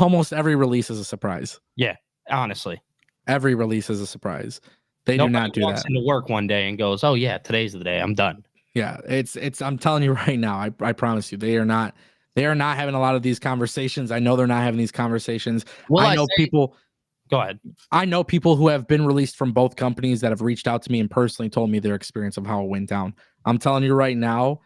A: almost every release is a surprise.
B: Yeah, honestly.
A: Every release is a surprise. Nobody do not do walks
B: that. Into work one day and goes, oh yeah, today's the day. I'm done.
A: Yeah, it's I'm telling you right now, I promise you, they are not having a lot of these conversations. I know they're not having these conversations. Well, I know people.
B: Go ahead.
A: I know people who have been released from both companies that have reached out to me and personally told me their experience of how it went down. I'm telling you right now,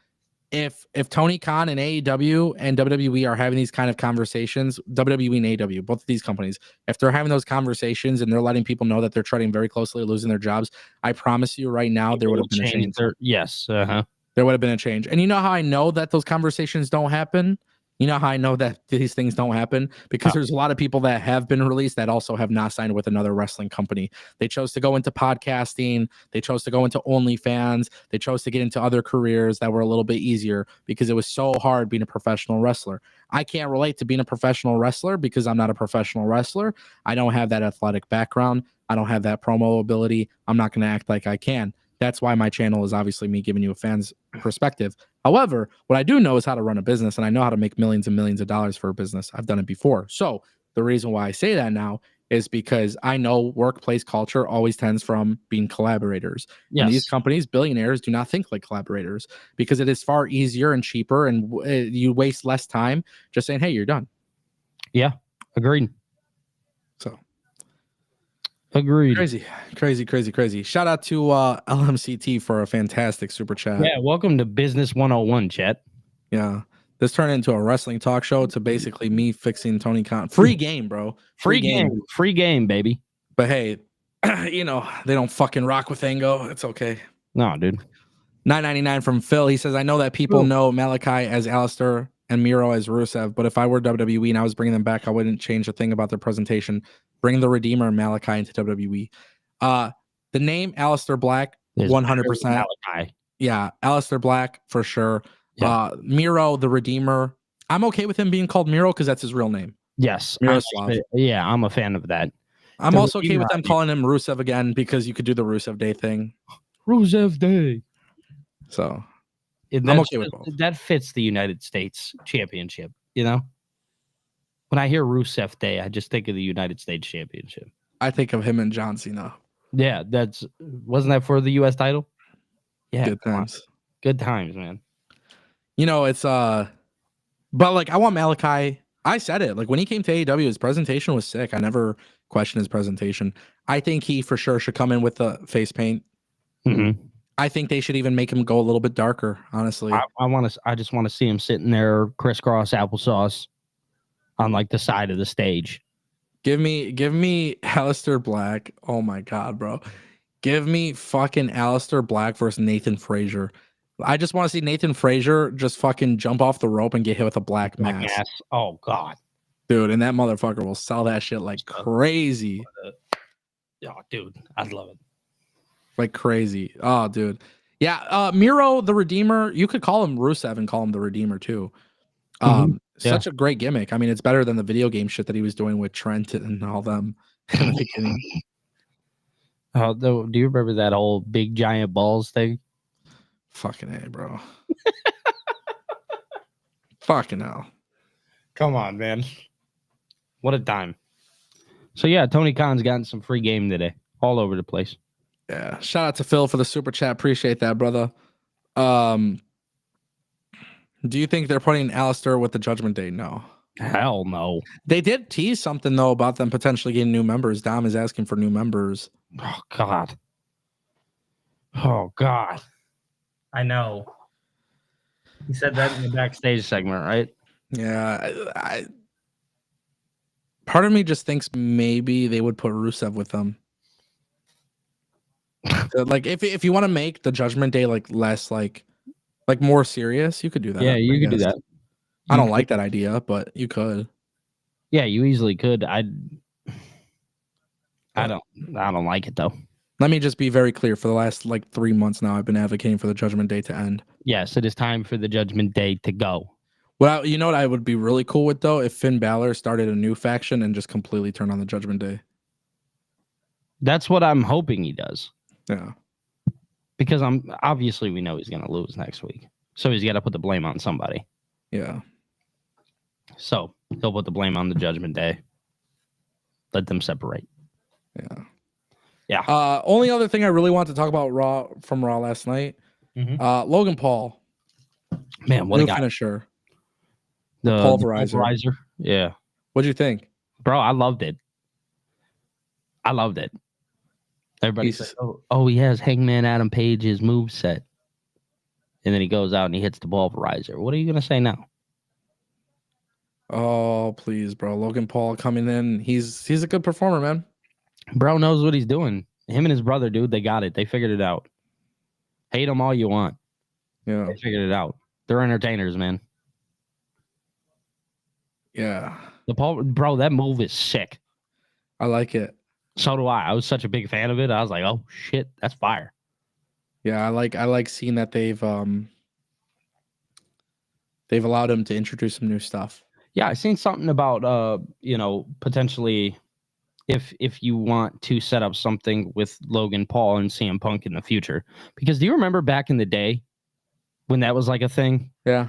A: if Tony Khan and AEW and WWE are having these kind of conversations, WWE and AEW, both of these companies, if they're having those conversations and they're letting people know that they're treading very closely losing their jobs, I promise you right now, there would have been a change.
B: Yes.
A: There would have been a change. And you know how I know that those conversations don't happen? You know how I know that these things don't happen? Because there's a lot of people that have been released that also have not signed with another wrestling company. They chose to go into podcasting. They chose to go into OnlyFans. They chose to get into other careers that were a little bit easier because it was so hard being a professional wrestler. I can't relate to being a professional wrestler because I'm not a professional wrestler. I don't have that athletic background. I don't have that promo ability. I'm not going to act like I can. That's why my channel is obviously me giving you a fan's perspective. However, what I do know is how to run a business, and I know how to make millions and millions of dollars for a business. I've done it before. So the reason why I say that now is because I know workplace culture always tends from being collaborators. Yes. And these companies, billionaires, do not think like collaborators because it is far easier and cheaper, and you waste less time just saying, hey, you're done.
B: Yeah, agreed.
A: So.
B: Agreed.
A: Crazy. Shout out to LMCT for a fantastic super chat.
B: Yeah, welcome to Business 101, chat.
A: Yeah. This turned into a wrestling talk show to basically me fixing Tony Khan. Free game, bro.
B: Free game, baby.
A: But hey, you know, they don't fucking rock with Ango. It's okay.
B: No, dude.
A: $9.99 from Phil. He says, I know that people know Malachi as Alistair and Miro as Rusev. But if I were WWE and I was bringing them back, I wouldn't change a thing about their presentation. Bring the Redeemer and Malachi into WWE. The name Aleister Black, 100%. Yeah, Aleister Black for sure. Yeah. Miro, the Redeemer. I'm okay with him being called Miro because that's his real name.
B: Yes.
A: Miroslav.
B: I'm a fan of that.
A: I'm also okay with them calling him Rusev again because you could do the Rusev Day thing.
B: Rusev Day.
A: So I'm okay with both.
B: That fits the United States Championship, you know? When I hear Rusev Day, I just think of the United States Championship.
A: I think of him and John Cena.
B: Yeah, wasn't that for the US title? Yeah.
A: Good times.
B: Good times, man.
A: You know, it's but like I want Malachi. I said it. Like when he came to AEW, his presentation was sick. I never questioned his presentation. I think he for sure should come in with the face paint.
B: Mm-hmm.
A: I think they should even make him go a little bit darker, honestly.
B: I just want to see him sitting there crisscross applesauce on like the side of the stage.
A: Give me Aleister Black. Oh my god, bro. Give me fucking Aleister Black versus Nathan Frazier. I just want to see Nathan Frazier just fucking jump off the rope and get hit with a black mass.
B: Oh god.
A: Dude, and that motherfucker will sell that shit like crazy.
B: Oh, dude, I'd love it.
A: Like crazy. Oh, dude. Yeah, Miro the Redeemer, you could call him Rusev and call him the Redeemer too. Such a great gimmick. I mean, it's better than the video game shit that he was doing with Trent and all them in the beginning.
B: Do you remember that old big giant balls thing?
A: Fucking A, bro. Fucking hell.
B: Come on, man. What a time. So yeah, Tony Khan's gotten some free game today. All over the place.
A: Yeah. Shout out to Phil for the super chat. Appreciate that, brother. Do you think they're putting Aleister with the Judgment Day? No.
B: Hell no.
A: They did tease something though about them potentially getting new members. Dom is asking for new members.
B: Oh god. Oh god. I know. He said that in the backstage segment, right?
A: Yeah. Part of me just thinks maybe they would put Rusev with them. So, like if you want to make the Judgment Day like less like more serious, you could do that.
B: Yeah, you could do that.
A: I don't like that idea, but you could.
B: Yeah, you easily could. I don't like it though.
A: Let me just be very clear. For the last 3 months now, I've been advocating for the Judgment Day to end.
B: Yes, it is time for the Judgment Day to go.
A: Well, you know what I would be really cool with though? If Finn Balor started a new faction and just completely turned on the Judgment Day.
B: That's what I'm hoping he does.
A: Yeah.
B: Because obviously we know he's going to lose next week. So he's got to put the blame on somebody.
A: Yeah.
B: So he'll put the blame on the Judgment Day. Let them separate.
A: Yeah.
B: Yeah.
A: Only other thing I really want to talk about Raw last night. Mm-hmm. Logan Paul.
B: Man, what a guy.
A: Finisher.
B: The
A: pulverizer.
B: Yeah.
A: What'd you think?
B: Bro, I loved it. Everybody says, oh, he has Hangman Adam Page's moveset. And then he goes out and he hits the pulverizer. What are you going to say now?
A: Oh, please, bro. Logan Paul coming in. He's a good performer, man.
B: Bro knows what he's doing. Him and his brother, dude, they got it. They figured it out. Hate them all you want.
A: Yeah.
B: They figured it out. They're entertainers, man.
A: Yeah.
B: Bro, that move is sick.
A: I like it.
B: So do I. I was such a big fan of it. I was like, oh shit, that's fire.
A: Yeah, I like seeing that they've allowed him to introduce some new stuff.
B: Yeah, I seen something about potentially if you want to set up something with Logan Paul and CM Punk in the future. Because do you remember back in the day when that was like a thing?
A: Yeah.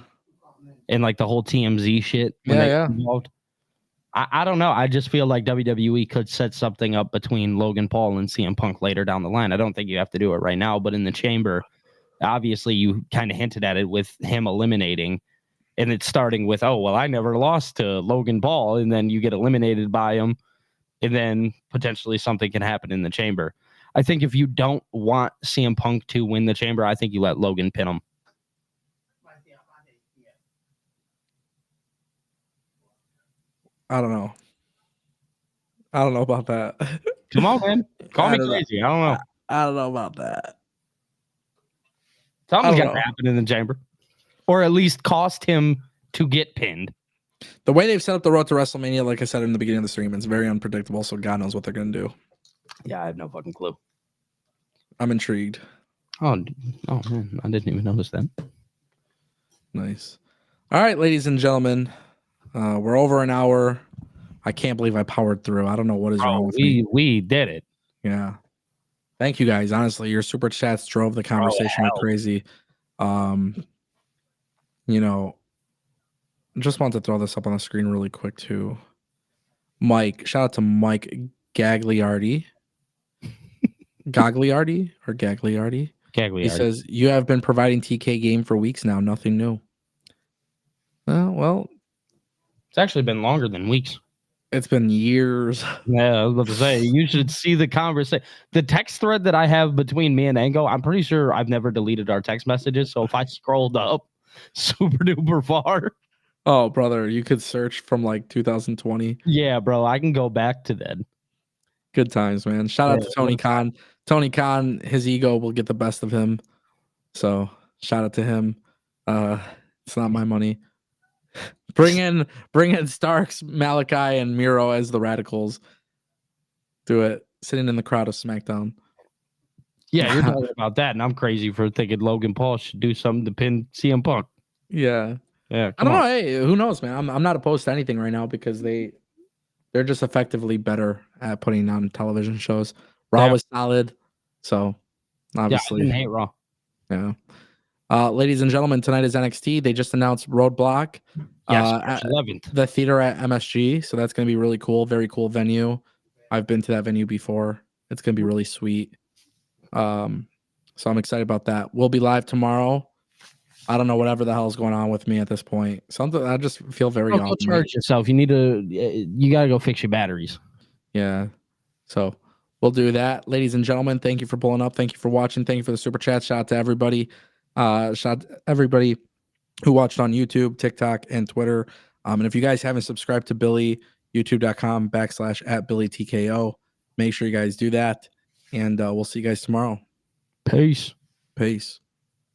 B: And like the whole TMZ shit when they involved. I don't know. I just feel like WWE could set something up between Logan Paul and CM Punk later down the line. I don't think you have to do it right now, but in the chamber, obviously you kind of hinted at it with him eliminating, and it's starting with, oh, well, I never lost to Logan Paul, and then you get eliminated by him, and then potentially something can happen in the chamber. I think if you don't want CM Punk to win the chamber, I think you let Logan pin him.
A: I don't know about that.
B: Come on, man. Call me crazy. I don't know.
A: I don't know about that.
B: Something's got to happen in the chamber. Or at least cost him to get pinned.
A: The way they've set up the road to WrestleMania, like I said in the beginning of the stream, it's very unpredictable. So God knows what they're gonna do.
B: Yeah, I have no fucking clue.
A: I'm intrigued.
B: Oh man, I didn't even notice that.
A: Nice. All right, ladies and gentlemen, we're over an hour. I can't believe I powered through. I don't know what is wrong with me.
B: We did it.
A: Yeah. Thank you guys. Honestly, your super chats drove the conversation like crazy. You know, just want to throw this up on the screen really quick too. Mike, shout out to Mike Gagliardi. Gagliardi or Gagliardi?
B: Gagliardi.
A: He says, you have been providing TK game for weeks now. Nothing new. Well,
B: it's actually been longer than weeks.
A: It's been years.
B: Yeah, I was about to say, you should see the conversation. The text thread that I have between me and Ango, I'm pretty sure I've never deleted our text messages. So if I scrolled up super duper far.
A: Oh, brother, you could search from like 2020.
B: Yeah, bro, I can go back to that.
A: Good times, man. Shout out to Tony Khan. Tony Khan, his ego will get the best of him. So shout out to him. It's not my money. Bring in Starks, Malachi, and Miro as the Radicals. Do it. Sitting in the crowd of SmackDown.
B: Yeah, you're talking about that, and I'm crazy for thinking Logan Paul should do something to pin CM Punk.
A: Yeah.
B: Yeah.
A: I don't know. Hey, who knows, man? I'm not opposed to anything right now because they're just effectively better at putting on television shows. Raw was solid, so obviously.
B: Yeah, I didn't hate Raw.
A: Yeah. Ladies and gentlemen, tonight is NXT. They just announced Roadblock.
B: Yes, 11th.
A: The theater at MSG. So that's going to be really cool. Very cool venue. I've been to that venue before. It's going to be really sweet. So I'm excited about that. We'll be live tomorrow. I don't know whatever the hell is going on with me at this point. Something I just feel very off.
B: Go charge yourself. You need to. You got to go fix your batteries.
A: Yeah. So we'll do that. Ladies and gentlemen, thank you for pulling up. Thank you for watching. Thank you for the super chat. Shout out to everybody. Shout out to everybody who watched on YouTube, TikTok, and Twitter. And if you guys haven't subscribed to Billy, youtube.com/@BillyTKO, make sure you guys do that. And we'll see you guys tomorrow.
B: Peace.
A: Peace.